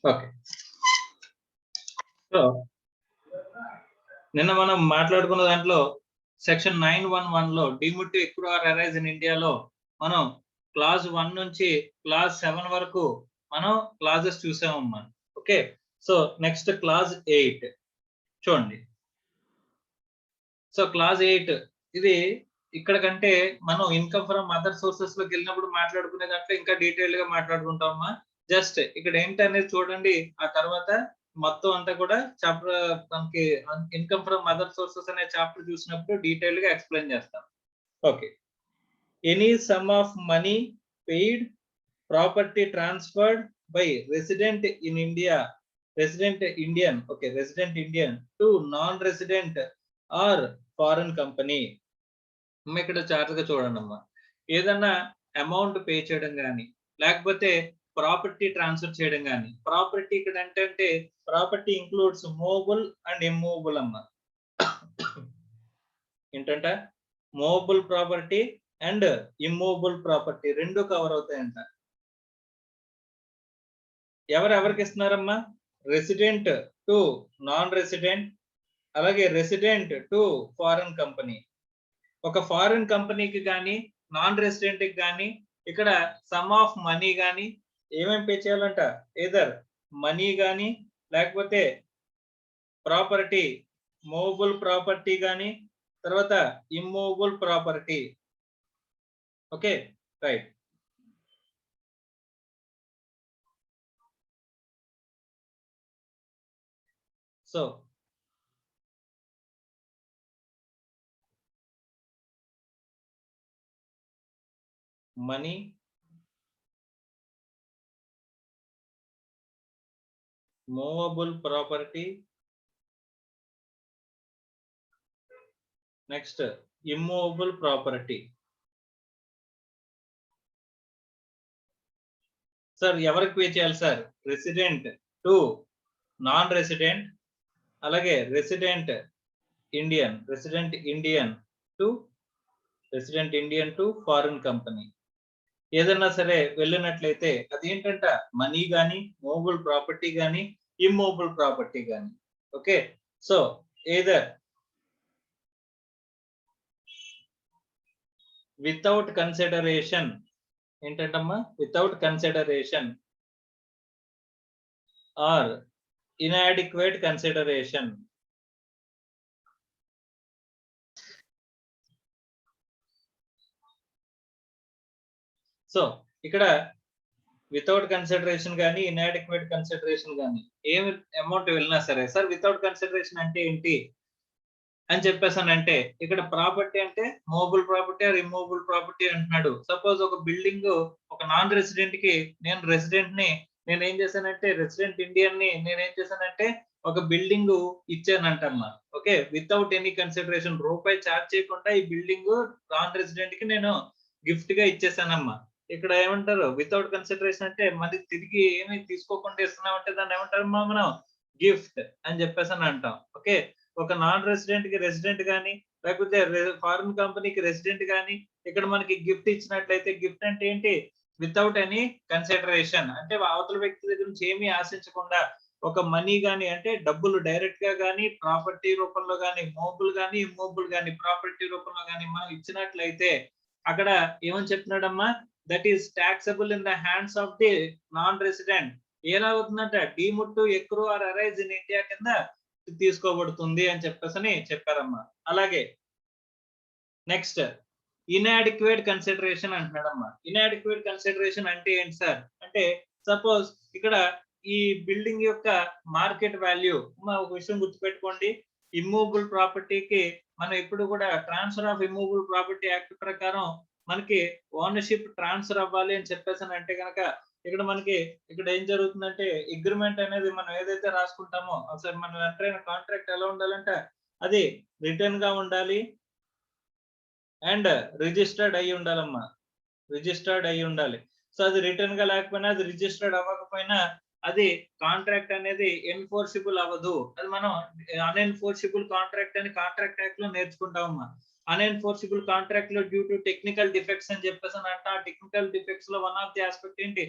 Okay. So నిన్న మనం మాట్లాడుకున్న దాంట్లో సెక్షన్ 911 లో deemed to accrue or arise in ఇండియాలో మనం క్లాజ్ 1 నుంచి క్లాజ్ 7 వరకు మనం క్లాజెస్ చూసామమ్మా. ఓకే. సో నెక్స్ట్ క్లాజ్ 8 చూడండి. సో క్లాజ్ 8 ఇది ఇక్కడ కంటే మనం ఇన్కమ్ ఫ్రమ్ అదర్ సోర్సెస్ లోకి వెళ్ళినప్పుడు మాట్లాడుకునే దాంట్లో ఇంకా డీటెయిల్ గా మాట్లాడుకుంటామమ్మా. జస్ట్ ఇక్కడ ఏంటనేది చూడండి. ఆ తర్వాత మొత్తం అంతా కూడా చాప్టర్ మనకి ఇన్కమ్ ఫ్రమ్ అదర్ సోర్సెస్ అనే చాప్టర్ చూసినప్పుడు డీటెయిల్ గా ఎక్స్ప్లెయిన్ చేస్తాం. Okay. Any sum of money paid, property transferred by resident in India, resident Indian, okay, resident Indian to non resident or foreign company. ఇక్కడ జాగ్రత్తగా చూడండి అమ్మా. ఏదన్నా అమౌంట్ పే చేయడం కానీ లేకపోతే ప్రాపర్టీ ట్రాన్స్ఫర్ చేయడం కానీ, ప్రాపర్టీ ఇక్కడ అంటే property includes movable and immovable అమ్మా. ఏంటంట movable property and immovable property రెండు కవర్ అవుతాయంట. ఎవరెవరికి ఇస్తున్నారమ్మా? రెసిడెంట్ టు నాన్ రెసిడెంట్, అలాగే రెసిడెంట్ టు ఫారెన్ కంపెనీ. ఒక ఫారెన్ కంపెనీకి కానీ నాన్ రెసిడెంట్ కి కానీ ఇక్కడ సమ్ ఆఫ్ మనీ కానీ ఏమేమి పే చేయాలంట? ఏదర్ మనీ కానీ లేకపోతే ప్రాపర్టీ, మూవబుల్ ప్రాపర్టీ కానీ తర్వాత immovable property. Okay, right. So money, movable property, next immovable property. Sir ఎవరికి పే చేయాలి sir? Resident to non resident, అలాగే resident Indian, resident Indian to foreign company. ఏదన్నా సరే వెళ్ళినట్లయితే అది ఏంటంట? మనీ కానీ మూవబుల్ ప్రాపర్టీ కానీ ఇమ్మూవబుల్ ప్రాపర్టీ కానీ. Okay. So either without consideration, ఏంటంటమ్మా? Without consideration or inadequate consideration. సో ఇక్కడ వితౌట్ కన్సిడరేషన్ కానీ ఇన్అడిక్వేట్ కన్సిడరేషన్ కానీ ఏమి అమౌంట్ వెళ్ళినా సరే, సార్ వితౌట్ కన్సిడరేషన్ అంటే ఏంటి అని చెప్పేసానంటే ఇక్కడ ప్రాపర్టీ అంటే movable property or immovable property అంటున్నాడు. సపోజ్ ఒక బిల్డింగ్ ఒక నాన్ రెసిడెంట్ కి, నేను రెసిడెంట్ ని నేను ఏం చేశానంటే రెసిడెంట్ ఇండియన్ ని నేను ఏం చేశానంటే ఒక బిల్డింగ్ ఇచ్చానంటమ్మా. ఓకే, వితౌట్ ఎనీ కన్సిడరేషన్, రూపాయి చార్జ్ చేయకుండా ఈ బిల్డింగ్ నాన్ రెసిడెంట్ కి నేను గిఫ్ట్ గా ఇచ్చేసానమ్మా. ఇక్కడ ఏమంటారు? వితౌట్ కన్సిడరేషన్ అంటే మళ్ళీ తిరిగి ఏమి తీసుకోకుండా ఇస్తున్నామంటే దాన్ని ఏమంటారమ్మా మనం? గిఫ్ట్ అని చెప్పేసి అని అంటాం. ఓకే, ఒక నాన్ రెసిడెంట్ కి రెసిడెంట్ కానీ లేకపోతే ఫారిన్ కంపెనీకి రెసిడెంట్ కానీ ఇక్కడ మనకి గిఫ్ట్ ఇచ్చినట్లయితే గిఫ్ట్ అంటే ఏంటి? వితౌట్ ఎనీ కన్సిడరేషన్ అంటే అవతల వ్యక్తి దగ్గర నుంచి ఏమీ ఆశించకుండా ఒక మనీ గానీ అంటే డబ్బులు డైరెక్ట్ గా కానీ ప్రాపర్టీ రూపంలో కానీ మూవబుల్ కానీ ఇమ్మూవబుల్ కానీ ప్రాపర్టీ రూపంలో కానీ మనం ఇచ్చినట్లయితే అక్కడ ఏమని చెప్తున్నాడమ్మా? That is taxable in the hands of the non resident. ఎలా అవుతుందంట? Deemed to accrue or arise in India కింద తీసుకోబడుతుంది అని చెప్పేసి చెప్పారమ్మా. అలాగే నెక్స్ట్ ఇన్అడిక్వేట్ కన్సిడరేషన్ అంటున్నాడమ్మా. ఇన్అడిక్వేట్ కన్సిడరేషన్ అంటే ఏంటి సార్ అంటే సపోజ్ ఇక్కడ ఈ బిల్డింగ్ యొక్క మార్కెట్ వాల్యూ, ఒక విషయం గుర్తుపెట్టుకోండి, ఇమ్మూవబుల్ ప్రాపర్టీకి మనం ఎప్పుడు కూడా transfer of immovable property act ప్రకారం మనకి ఓనర్షిప్ ట్రాన్స్ఫర్ అవ్వాలి అని చెప్పేసి అంటే కనుక ఇక్కడ మనకి ఇక్కడ ఏం జరుగుతుందంటే అగ్రిమెంట్ అనేది మనం ఏదైతే రాసుకుంటామో అసలు మనం ఎంటర్ అయిన కాంట్రాక్ట్ ఎలా ఉండాలంటే అది రిటర్న్ గా ఉండాలి అండ్ రిజిస్టర్డ్ అయి ఉండాలమ్మా. రిజిస్టర్డ్ అయి ఉండాలి. సో అది రిటర్న్ గా లేకపోయినా, అది రిజిస్టర్డ్ అవ్వకపోయినా అది కాంట్రాక్ట్ అనేది ఎన్ఫోర్సిబుల్ అవ్వదు. అది మనం అన్ఎన్ఫోర్సిబుల్ కాంట్రాక్ట్ అని కాంట్రాక్ట్ యాక్ట్ లో నేర్చుకుంటామమ్మా. అన్ఎన్ఫోర్సిబుల్ కాంట్రాక్ట్ లో డ్యూ టు టెక్నికల్ డిఫెక్ట్స్ అని చెప్పేసి అంట. ఆ టెక్నికల్ డిఫెక్ట్స్ లో వన్ ఆఫ్ ది ఆస్పెక్ట్ ఏంటి,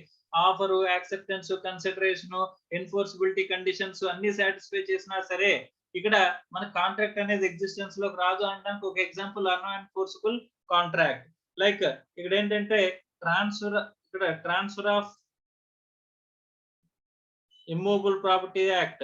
ఆఫర్, యాక్సెప్టెన్స్, కన్సిడరేషన్, ఎన్ఫోర్సిబిలిటీ కండిషన్స్ అన్ని సాటిస్ఫై చేసినా సరే ఇక్కడ మన కాంట్రాక్ట్ అనేది ఎగ్జిస్టెన్స్ లోకి రాదు అనడానికి ఒక ఎగ్జాంపుల్ అన్ఎన్ఫోర్సిబుల్ కాంట్రాక్ట్. లైక్ ఇక్కడ ఏంటంటే transfer of immovable property act.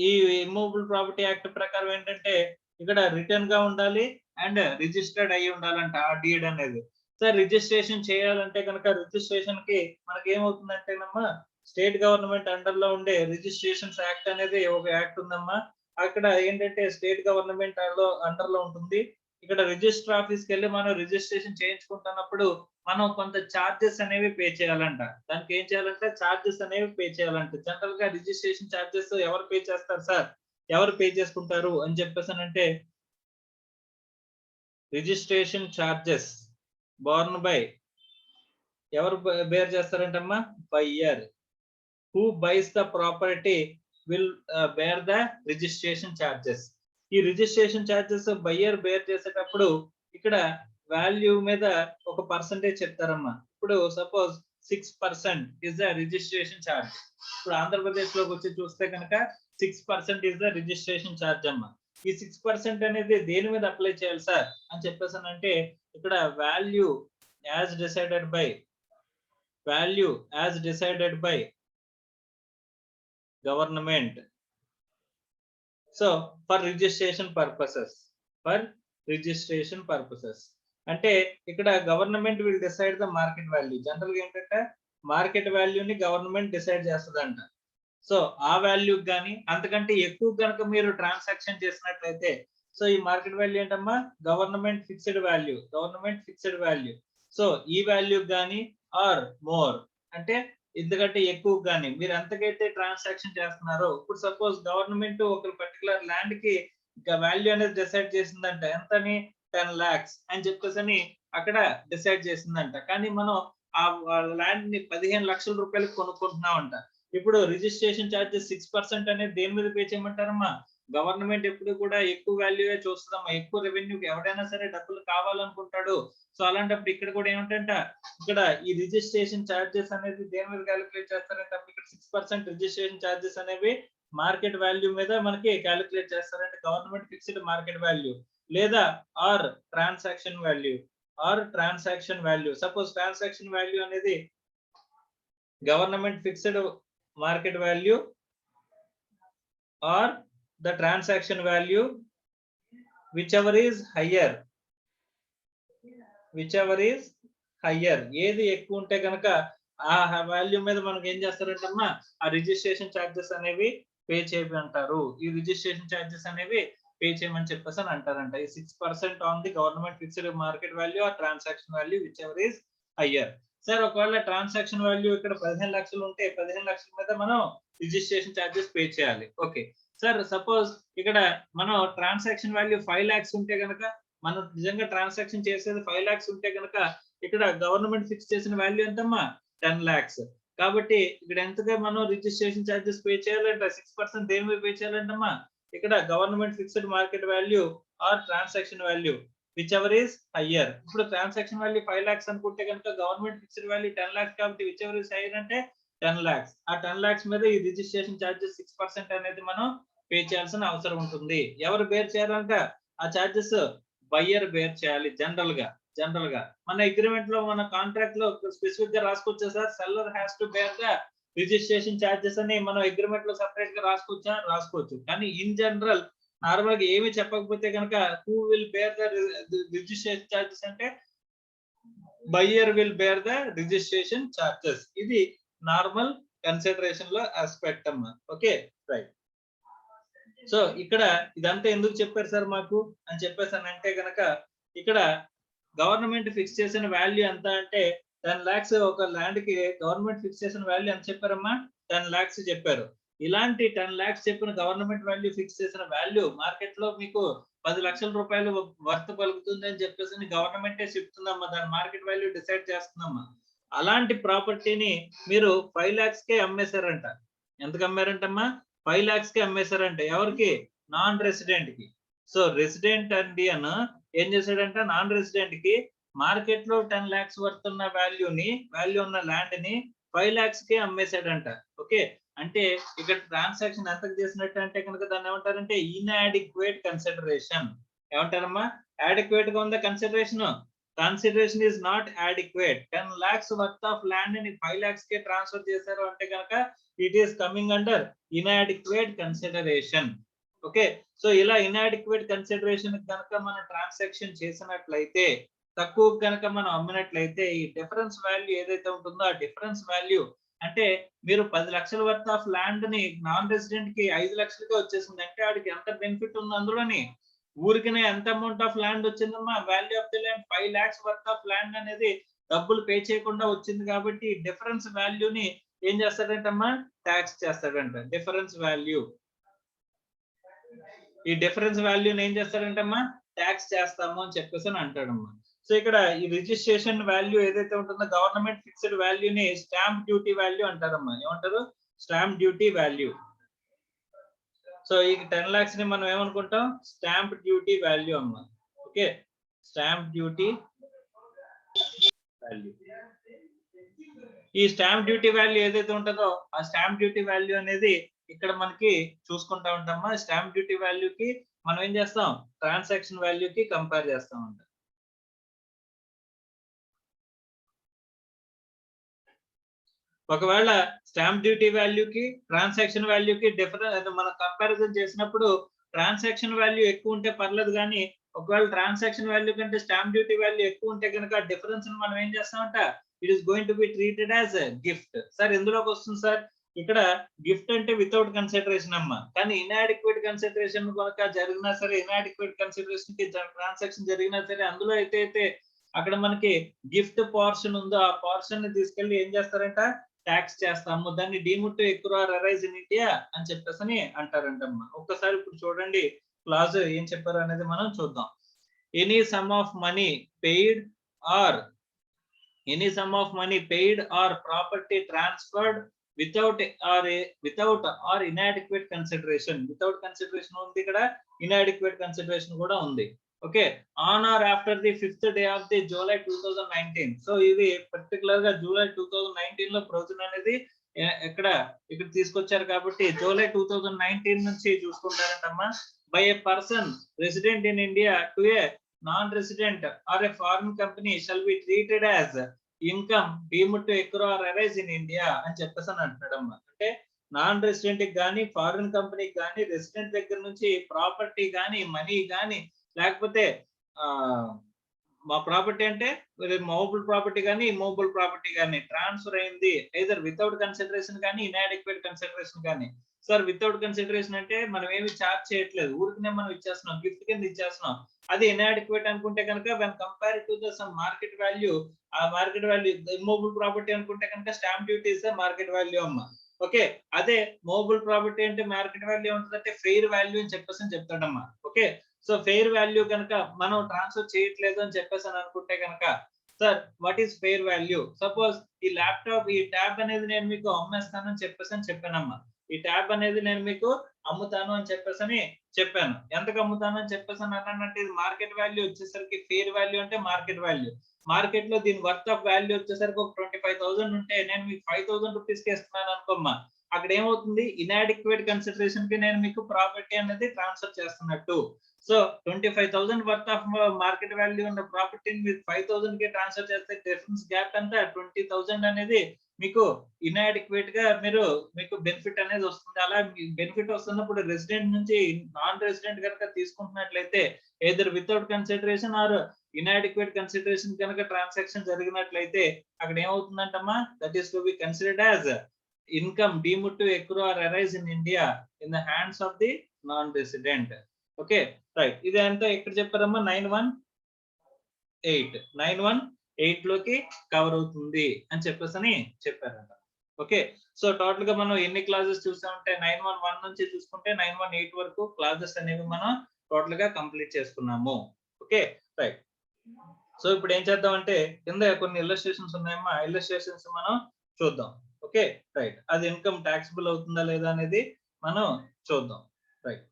ఈ ఇమ్మూవబుల్ ప్రాపర్టీ యాక్ట్ ప్రకారం ఏంటంటే ఇక్కడ రిటర్న్ గా ఉండాలి అండ్ రిజిస్టర్డ్ అయ్యి ఉండాలంట ఆ డీడ్ అనేది. సార్ రిజిస్ట్రేషన్ చేయాలంటే కనుక రిజిస్ట్రేషన్ కి మనకి ఏమవుతుందంటే స్టేట్ గవర్నమెంట్ అండర్ లో ఉండే రిజిస్ట్రేషన్స్ యాక్ట్ అనేది ఒక యాక్ట్ ఉందమ్మా. అక్కడ ఏంటంటే స్టేట్ గవర్నమెంట్ అండర్ లో ఉంటుంది. ఇక్కడ రిజిస్టర్ ఆఫీస్కి వెళ్ళి మనం రిజిస్ట్రేషన్ చేయించుకుంటున్నప్పుడు మనం కొంత చార్జెస్ అనేవి పే చేయాలంట. దానికి ఏం చేయాలంటే చార్జెస్ అనేవి పే చేయాలంట. జనరల్ గా రిజిస్ట్రేషన్ చార్జెస్ ఎవరు పే చేస్తారు సార్, ఎవరు పే చేసుకుంటారు అని చెప్పేసానంటే రిజిస్ట్రేషన్ చార్జెస్ బోర్న్ బై ఎవరు bear చేస్తారంటమ్మా, buyer. Who buys the property will bear the registration charges. ఈ రిజిస్ట్రేషన్ చార్జెస్ బయ్యర్ బేర్ చేసేటప్పుడు ఇక్కడ వాల్యూ మీద ఒక పర్సంటేజ్ చెప్తారమ్మా. ఇప్పుడు suppose 6% is the registration charge. ఇప్పుడు ఆంధ్రప్రదేశ్ లోకి వచ్చి చూస్తే కనుక 6% ఇస్ ద రిజిస్ట్రేషన్ ఛార్జ్ అమ్మా. ఈ 6% అనేది దేని మీద అప్లై చేయాలి సార్ అని చెప్పేసానంటే ఇక్కడ value as decided by government. So for registration purposes అంటే ఇక్కడ government will decide the market value. General గా ఏంటంటే మార్కెట్ వాల్యూని గవర్నమెంట్ డిసైడ్ చేస్తుందంట. సో ఆ వాల్యూ కానీ అంతకంటే ఎక్కువ కనుక మీరు ట్రాన్సాక్షన్ చేసినట్లయితే సో ఈ మార్కెట్ వాల్యూ ఏంటమ్మా, గవర్నమెంట్ ఫిక్స్డ్ వాల్యూ. సో ఈ వాల్యూ కానీ ఆర్ మోర్ అంటే ఎందుకంటే ఎక్కువ కానీ మీరు ఎంతకైతే ట్రాన్సాక్షన్ చేస్తున్నారో, ఇప్పుడు సపోజ్ గవర్నమెంట్ ఒక పర్టికులర్ ల్యాండ్ కి వాల్యూ అనేది డిసైడ్ చేసిందంట. ఎంతని 10 lakhs అని చెప్పేసి అక్కడ డిసైడ్ చేసిందంట. కానీ మనం ఆ ల్యాండ్ ని 15 లక్షల రూపాయలకు కొనుక్కుంటున్నామంట. ఇప్పుడు రిజిస్ట్రేషన్ చార్జెస్ 6% అనేది దేని మీద పే చేయమంటారమ్మా, గవర్నమెంట్ ఎప్పుడు కూడా ఎక్కువ వాల్యూ చూస్తుందమ్మా. ఎక్కువ రెవెన్యూకి ఎవడైనా సరే డబ్బులు కావాలనుకుంటాడు. సో అలాంటప్పుడు ఇక్కడ కూడా ఏమిటంట, ఇక్కడ ఈ రిజిస్ట్రేషన్ చార్జెస్ అనేది దేని మీద క్యాలిక్యులేట్ చేస్తారంటే ఇక్కడ 6% రిజిస్ట్రేషన్ చార్జెస్ అనేవి మార్కెట్ వాల్యూ మీద మనకి క్యాలిక్యులేట్ చేస్తారంటే గవర్నమెంట్ ఫిక్స్డ్ మార్కెట్ వాల్యూ లేదా or transaction value. Suppose transaction value అనేది government fixed market value or the transaction value whichever is higher. ఏది ఎక్కువ ఉంటే కనుక ఆ వాల్యూ మీద మనకి ఏం చేస్తారంటే ఆ రిజిస్ట్రేషన్ చార్జెస్ అనేవి పే చేయమంటారు. ఈ రిజిస్ట్రేషన్ చార్జెస్ అనేవి పే చేయమని చెప్పేసి అని అంటారంట. ఈ 6% on the government fixed market value or transaction value whichever is higher. Sir ఒకవేళ ట్రాన్సాక్షన్ వాల్యూ ఇక్కడ 15 లక్షలు ఉంటే 15 లక్షల మీద మనం రిజిస్ట్రేషన్ చార్జెస్ పే చేయాలి. ఓకే సార్, సపోజ్ ఇక్కడ మనం ట్రాన్సాక్షన్ వాల్యూ 5 lakhs ఉంటే కనుక, మనం నిజంగా ట్రాన్సాక్షన్ చేసేది 5 lakhs ఉంటే కనుక ఇక్కడ గవర్నమెంట్ ఫిక్స్ చేసిన వాల్యూ ఎంతమ్మా, 10 lakhs. కాబట్టి ఇక్కడ ఎంతగా మనం రిజిస్ట్రేషన్ చార్జెస్ పే చేయాలంటే 6% దేని మీద పే చేయాలంటమ్మా, ఇక్కడ government fixed market value or transaction value whichever is higher. ఇప్పుడు ట్రాన్సాక్షన్ వాల్యూ 5 lakhs అనుకుంటే కనుక గవర్నమెంట్ ఫిక్స్డ్ వాల్యూ 10 lakhs కాబట్టి whichever is higher అంటే 10 lakhs. ఆ 10 lakhs మీద ఈ రిజిస్ట్రేషన్ చార్జెస్ 6% అనేది మనం పే చేయాల్సిన అవసరం ఉంటుంది. ఎవరు బేర్ చేయాలంట ఆ చార్జెస్, బయ్యర్ బేర్ చేయాలి. జనరల్ గా మన అగ్రిమెంట్ లో మన కాంట్రాక్ట్ లో స్పెసిఫిక్ గా రాసుకోవచ్చా sir, seller has to bear the registration charges అని మనం అగ్రిమెంట్ లో సెపరేట్ గా రాసుకోవచ్చు. కానీ ఇన్ జనరల్ నార్మల్ గా ఏమి చెప్పకపోతే కనుక who will bear the registration charges అంటే buyer will bear the registration charges. ఇది నార్మల్ కన్సిడరేషన్ లో ఆస్పెక్ట్ అమ్మా. Okay right. సో ఇక్కడ ఇదంతా ఎందుకు చెప్పారు సార్ మాకు అని చెప్పేసానంటే కనుక ఇక్కడ గవర్నమెంట్ ఫిక్స్ చేసిన వాల్యూ ఎంత అంటే 10 lakhs. ఒక ల్యాండ్ కి గవర్నమెంట్ ఫిక్స్ చేసిన వాల్యూ ఎంత చెప్పారమ్మా, 10 lakhs చెప్పారు. ఇలాంటి 10 lakhs చెప్పిన గవర్నమెంట్ వాల్యూ ఫిక్స్ చేసిన వాల్యూ మార్కెట్ లో మీకు 10 లక్షల రూపాయలు వర్త్ పలుకుతుంది అని చెప్పేసి గవర్నమెంటే చెప్తుందమ్మా. దాని మార్కెట్ వాల్యూ డిసైడ్ చేస్తుందమ్మా. అలాంటి ప్రాపర్టీని మీరు 5 lakhs కే అమ్మేశారంట. ఎంతకు అమ్మారంటమ్మా, 5 lakhs కి అమ్మేశారంట. ఎవరికి? నాన్ రెసిడెంట్ కి. సో రెసిడెంట్ ఇండియన్ ఏం చేశాడంట, నాన్ రెసిడెంట్ కి మార్కెట్ లో 10 lakhs వర్త్ ఉన్న వాల్యూ ఉన్న ల్యాండ్ ని 5 lakhs కి అమ్మేశాడంట. ఓకే, అంటే ఇక్కడ ట్రాన్సాక్షన్ ఎంతకు చేసినట్టు అంటే కనుక దాన్ని ఏమంటారంటే ఇన్అడిక్వేట్ కన్సిడరేషన్. ఏమంటారమ్మా? adequate గా ఉందా consideration? Consideration is not adequate. 10 lakhs worth of land ని 5 lakhs కి ట్రాన్స్ఫర్ చేశారు అంటే కనుక it is coming under inadequate consideration. Okay, so ఇలా inadequate consideration కనుక మనం ట్రాన్సాక్షన్ చేసినట్లయితే, తక్కువ కనుక మనం అమ్మినట్లయితే, ఈ డిఫరెన్స్ వాల్యూ ఏదైతే ఉంటుందో ఆ డిఫరెన్స్ వాల్యూ అంటే మీరు 10 లక్షల వర్త్ ఆఫ్ ల్యాండ్ ని నాన్ రెసిడెంట్ కి 5 లక్షలకే వచ్చేసింది అంటే వాడికి ఎంత బెనిఫిట్ ఉంది అందులోని? ఊరికనే ఎంత అమౌంట్ ఆఫ్ ల్యాండ్ వచ్చిందమ్మా? Value of the land 5 lakhs worth of land అనేది డబ్బులు పే చేయకుండా వచ్చింది కాబట్టి డిఫరెన్స్ వాల్యూని ఏం చేస్తాడంటమ్మా? ట్యాక్స్ చేస్తాడంట. డిఫరెన్స్ వాల్యూ, ఈ డిఫరెన్స్ వాల్యూని ఏం చేస్తాడంటమ్మా? ట్యాక్స్ చేస్తాము అని చెప్పేసి అని అంటాడమ్మా. సో ఇక్కడ ఈ రిజిస్ట్రేషన్ వాల్యూ ఏదైతే ఉంటుందో గవర్నమెంట్ ఫిక్స్డ్ వాల్యూని స్టాంప్ డ్యూటీ వాల్యూ అంటారమ్మా. ఏమంటారు? Stamp duty value. సో ఈ 10 lakhs ని మనం ఏమనుకుంటాం? స్టాంప్ డ్యూటీ వాల్యూ అమ్మా. Okay, stamp duty value. ఈ స్టాంప్ డ్యూటీ వాల్యూ ఏదైతే ఉంటుందో ఆ స్టాంప్ డ్యూటీ వాల్యూ అనేది ఇక్కడ మనకి చూసుకుంటా ఉంటామా. స్టాంప్ డ్యూటీ వాల్యూకి మనం ఏం చేస్తాం? ట్రాన్సాక్షన్ వాల్యూకి కంపేర్ చేస్తాం అంట. ఒకవేళ స్టాంప్ డ్యూటీ వాల్యూకి ట్రాన్సాక్షన్ వాల్యూకి డిఫరెన్స్ మనం కంపారిజన్ చేసినప్పుడు ట్రాన్సాక్షన్ వాల్యూ ఎక్కువ ఉంటే పర్లేదు, కానీ ఒకవేళ ట్రాన్సాక్షన్ వాల్యూ కంటే స్టాంప్ డ్యూటీ వాల్యూ ఎక్కువ ఉంటే కనుక డిఫరెన్స్ మనం ఏం చేస్తామంట? It is going to be treated as gift. Sir ఎందులోకి వస్తుంది సార్? ఇక్కడ గిఫ్ట్ అంటే వితౌట్ కన్సిడరేషన్ అమ్మా. కానీ ఇన్అడిక్వేట్ కన్సిడరేషన్ కనుక జరిగినా సరే, ఇన్అడిక్వేట్ కన్సిడరేషన్ కి ట్రాన్సాక్షన్ జరిగినా సరే, అందులో అయితే అక్కడ మనకి గిఫ్ట్ పోర్షన్ ఉందో ఆ పోర్షన్ ని తీసుకెళ్లి ఏం చేస్తారంట? ట్యాక్స్ చేస్తాము. దాన్ని deemed to accrue or arise in India అని చెప్పేసి అంటారంటమ్మా. ఒక్కసారి ఇప్పుడు చూడండి క్లాజ్ ఏం చెప్పారు అనేది మనం చూద్దాం. Any sum of money paid are property transferred without or inadequate consideration. Without consideration ఉంది, ఇక్కడ inadequate consideration కూడా ఉంది. Okay, on or after the 5th day of the July 2019. So ఇది పర్టికులర్ గా జూలై 2019 లో ప్రొవిజన్ అనేది ఇక్కడ తీసుకొచ్చారు కాబట్టి జూలై 2019 నుంచి చూసుకుంటారంటమ్మా. By a person resident in India to a non resident or a foreign company shall be treated as income deemed to accrue or arise in India అని చెప్పేసి అని అంటున్నాడమ్మా. అంటే నాన్ రెసిడెంట్ కి కానీ ఫారిన్ కంపెనీకి కానీ రెసిడెంట్ దగ్గర నుంచి ప్రాపర్టీ కానీ మనీ కానీ లేకపోతే మా ప్రాపర్టీ అంటే మూవబుల్ ప్రాపర్టీ కానీ ఇమ్మూవబుల్ ప్రాపర్టీ కానీ ట్రాన్స్ఫర్ అయింది ఐదర్ వితౌట్ కన్సిడరేషన్ కానీ ఇన్అడిక్వేట్ కన్సిడరేషన్ కానీ. సార్ వితౌట్ కన్సిడరేషన్ అంటే మనం ఏమి చార్జ్ చేయట్లేదు, ఊరికనే మనం ఇచ్చేస్తున్నాం, గిఫ్ట్ కింద ఇచ్చేస్తున్నాం. అది ఇన్అడిక్వేట్ అనుకుంటే కనుక when compare to the sum market value, ఆ మార్కెట్ వాల్యూ ఇమ్మూవబుల్ ప్రాపర్టీ అనుకుంటే కనుక stamp duty is market value అమ్మా. ఓకే, అదే మూవబుల్ ప్రాపర్టీ అంటే మార్కెట్ వాల్యూ ఉంటుందంటే ఫెయిర్ వాల్యూ అని చెప్పేసి చెప్తాడమ్మా. ఓకే, సో ఫెయిర్ వాల్యూ కనుక మనం ట్రాన్స్ఫర్ చేయట్లేదు అని చెప్పేసి అని అనుకుంటే కనుక sir what is fair value? Suppose ఈ ల్యాప్టాప్ ఈ ట్యాబ్ అనేది నేను మీకు అమ్మేస్తాను అని చెప్పేసి చెప్పానమ్మా. ఈ ట్యాబ్ అనేది నేను మీకు అమ్ముతాను అని చెప్పేసి చెప్పాను. ఎంతకు అమ్ముతాను అని చెప్పేసి అన్నానంటే ఇది మార్కెట్ వాల్యూ వచ్చేసరికి ఫెయిర్ వాల్యూ అంటే మార్కెట్ వాల్యూ. మార్కెట్ లో దీని వర్త్ ఆఫ్ వాల్యూ వచ్చేసరికి ఒక 25,000 ఉంటే నేను మీకు 5,000 రూపీస్ కి ఇస్తున్నాను అనుకోమ్మా. అక్కడ ఏమవుతుంది? ఇన్అడిక్వేట్ కన్సిడరేషన్ కి నేను మీకు ప్రాపర్టీ అనేది ట్రాన్స్ఫర్ చేస్తున్నట్టు. So 25,000 worth of market value ఉన్న ప్రాపర్టీని మీరు 5,000 కి ట్రాన్స్ఫర్ చేస్తే డిఫరెన్స్ గ్యాప్ అంతా 20,000 అనేది మీకు ఇన్అడిక్వేట్ గా మీకు బెనిఫిట్ అనేది వస్తుంది. అలా బెనిఫిట్ వస్తున్నప్పుడు రెసిడెంట్ నుంచి నాన్ రెసిడెంట్ కనుక తీసుకుంటున్నట్లయితే either without consideration or inadequate consideration కనుక ట్రాన్సాక్షన్ జరిగినట్లయితే అక్కడ ఏమవుతుందంటమ్మా? That is to be considered as income deemed to accrue or arise in India in the hands of the non resident. Okay right, ఇది అంతా ఎక్కడ చెప్పారమ్మా? 918 లోకి కవర్ అవుతుంది అని చెప్పేసి చెప్పారంట. ఓకే, సో టోటల్ గా మనం ఎన్ని క్లాసెస్ చూసామంటే 911 నుంచి చూసుకుంటే 918 వరకు క్లాసెస్ అనేవి మనం టోటల్ గా కంప్లీట్ చేసుకున్నాము. ఓకే రైట్, సో ఇప్పుడు ఏం చేద్దామంటే కింద కొన్ని ఇల్లస్ట్రేషన్స్ ఉన్నాయమ్మా, ఇల్లస్ట్రేషన్స్ మనం చూద్దాం. ఓకే రైట్, అది ఇన్కమ్ టాక్సిబుల్ అవుతుందా లేదా అనేది మనం చూద్దాం. రైట్.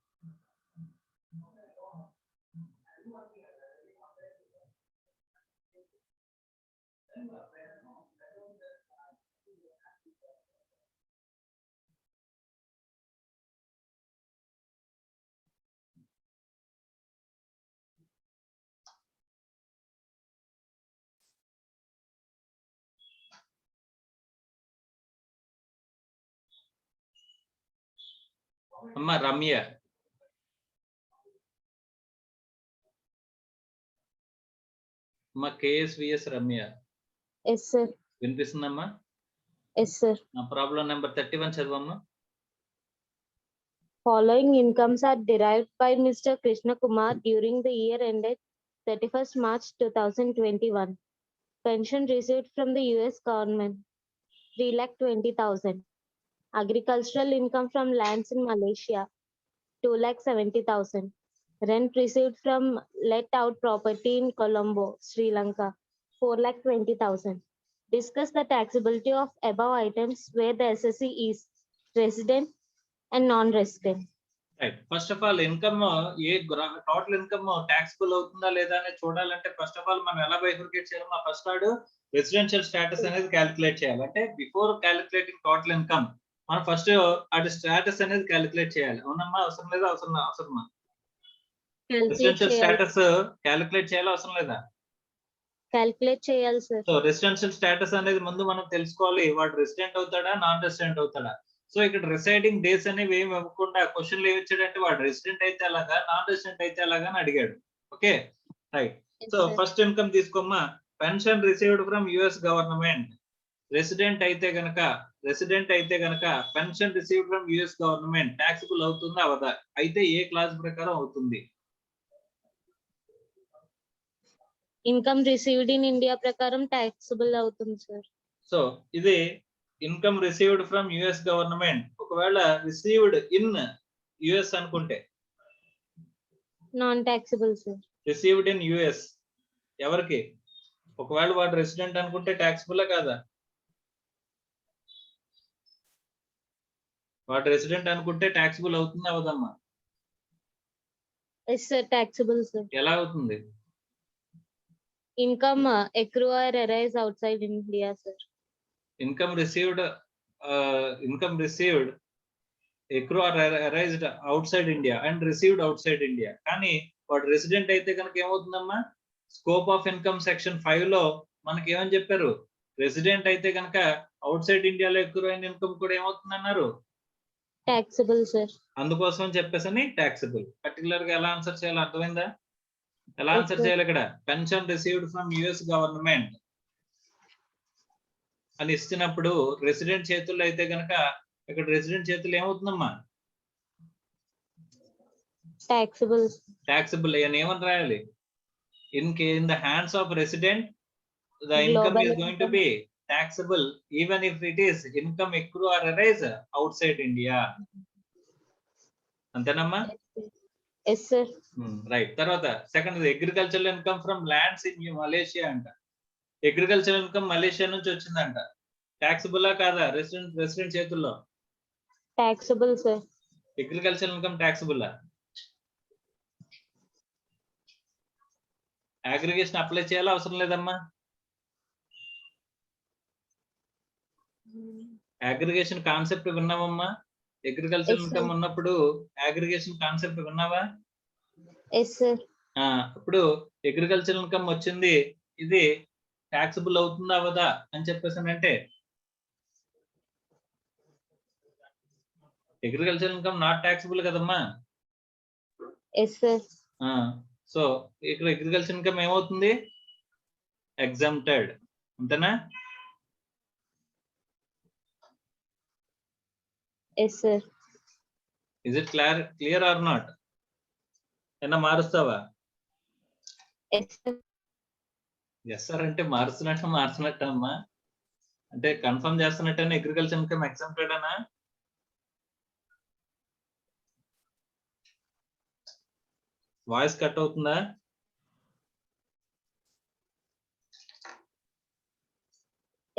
అమ్మ రమ్య, అమ్మ KSVS రమ్య. Yes sir. వినిపిస్తుందమ్మా? Yes sir. నా ప్రాబ్లం నెంబర్ 31 చదవమ్మా. Following incomes are derived by Mr. Krishna Kumar during the year ended 31st March 2021. Pension received from the US government 3,20,000. Agricultural income from lands in Malaysia 2,70,000. Rent received from let out property in Colombo, Sri Lanka 4,20,000. Discuss the taxability of above items where the SSC is resident and non-resident. Right. First of all income total income taxable అవుతుందా లేదా అనేది చూడాలంటే first of all మనం ఎలా bifurcate చేయాలి? First నాడు residential status అనేది calculate చేయాలి. అంటే బిఫోర్ క్యాలిక్యులేటింగ్ టోటల్ ఇన్కమ్ మనం ఫస్ట్ అది స్టేటస్ అనేది క్యాలిక్యులేట్ చేయాలి. అవునమ్మా? అవసరం లేదా? అవసరమా? రెసిడెన్షియల్ స్టేటస్ క్యాలిక్యులేట్ చేయాలి, అవసరం లేదా? క్యాలిక్యులేట్ చేయాలి సార్. సో రెసిడెన్షియల్ స్టేటస్ అనేది ముందు మనం తెలుసుకోవాలి. వాడు రెసిడెంట్ అవుతాడా, నాన్ రెసిడెంట్ అవుతాడా? సో ఇక్కడ రిసైడింగ్ డేస్ అనేవి ఏమి ఇవ్వకుండా క్వశ్చన్లు ఏమి ఇచ్చాడంటే వాడు రెసిడెంట్ అయితే అలాగా, నాన్ రెసిడెంట్ అయితే అలాగా అని అడిగాడు. Okay right. So first income తీసుకోమ్మా. Pension received from US government. Resident అయితే గనక pension received from US government taxable అవుతుందా అవదా? అయితే ఏ క్లాస్ ప్రకారం అవుతుంది? ఇన్కమ్ రిసీవ్డ్ ఇన్ ఇండియా ప్రకారం టాక్సబుల్ అవుతుంది సార్. సో ఇది income received from US government. ఒకవేళ రిసీవ్డ్ ఇన్ US అనుకుంటే non taxable sir. Received in US ఎవరికి? ఒకవేళ వాడు రెసిడెంట్ అనుకుంటే టాక్సిబుల్ కాదా? వాడు రెసిడెంట్ అనుకుంటే టాక్సిబుల్ అవుతుందా అవదమ్మా? Yes sir, taxable sir. ఎలా అవుతుంది? Income accrue or arise outside India sir. Income received accrue or arised outside India and received outside India. కానీ వాడు రెసిడెంట్ అయితే కనుక ఏమవుతుందమ్మా? స్కోప్ ఆఫ్ ఇన్కమ్ సెక్షన్ 5 లో మనకి ఏమని చెప్పారు? రెసిడెంట్ అయితే కనుక అవుట్ సైడ్ ఇండియాలో ఎక్కువ అయిన ఇన్కమ్ కూడా ఏమవుతుంది అన్నారు? Taxable sir. అందుకోసం చెప్పేసని టాక్సబుల్. పర్టికులర్ గా ఎలా ఆన్సర్ చేయాలో అర్థమైందా? ఎలా ఆన్సర్ చేయాలి? ఇక్కడ pension received from US government అని ఇస్తున్నప్పుడు రెసిడెంట్ చేతుల్లో అయితే గనక ఇక్కడ రెసిడెంట్ చేతుల్లో ఏమవుతుందమ్మా? టాక్సబుల్. ఏమని రాయాలి? In the hands of resident the income is going to B taxable even if it is income accrue or arise outside India. అంతేనమ్మా? Yes sir. రైట్. తర్వాత second agricultural income from lands in Malaysia అంట. Agricultural income Malaysia నుంచి వచ్చిందంట. Taxable కాదా? Resident చేతుల్లో taxable sir. Agricultural income taxable. Aggregation apply చేయాలా అవసరం లేదమ్మా? అగ్రిగేషన్ కాన్సెప్ట్ విన్నావమ్మా? అగ్రికల్చరల్ ఇన్కమ్ ఉన్నప్పుడు అగ్రిగేషన్ కాన్సెప్ట్ విన్నావా? yes sir. ఇప్పుడు అగ్రికల్చరల్ ఇన్కమ్ వచ్చింది, ఇది టాక్సబుల్ అవుతుందా అవదా అని చెప్పేసానంటే అగ్రికల్చరల్ ఇన్కమ్ నాట్ టాక్సబుల్ కదమ్మా? yes sir. సో ఇక్కడ అగ్రికల్చర్ ఇన్కమ్ ఏమవుతుంది? ఎగ్జామ్టెడ్. అంతేనా? yes sir. Is it clear or not? ఏనా మారుస్తావా? yes sir. ఎస్ సార్ అంటే మార్చినట్టు అమ్మా, అంటే కన్ఫర్మ్ చేస్తున్నట్టేనా అగ్రికల్చర్ ఇన్కమ్ ఎగ్జామ్టెడ్ అనా? వాయిస్ కట్ అవుతుందా?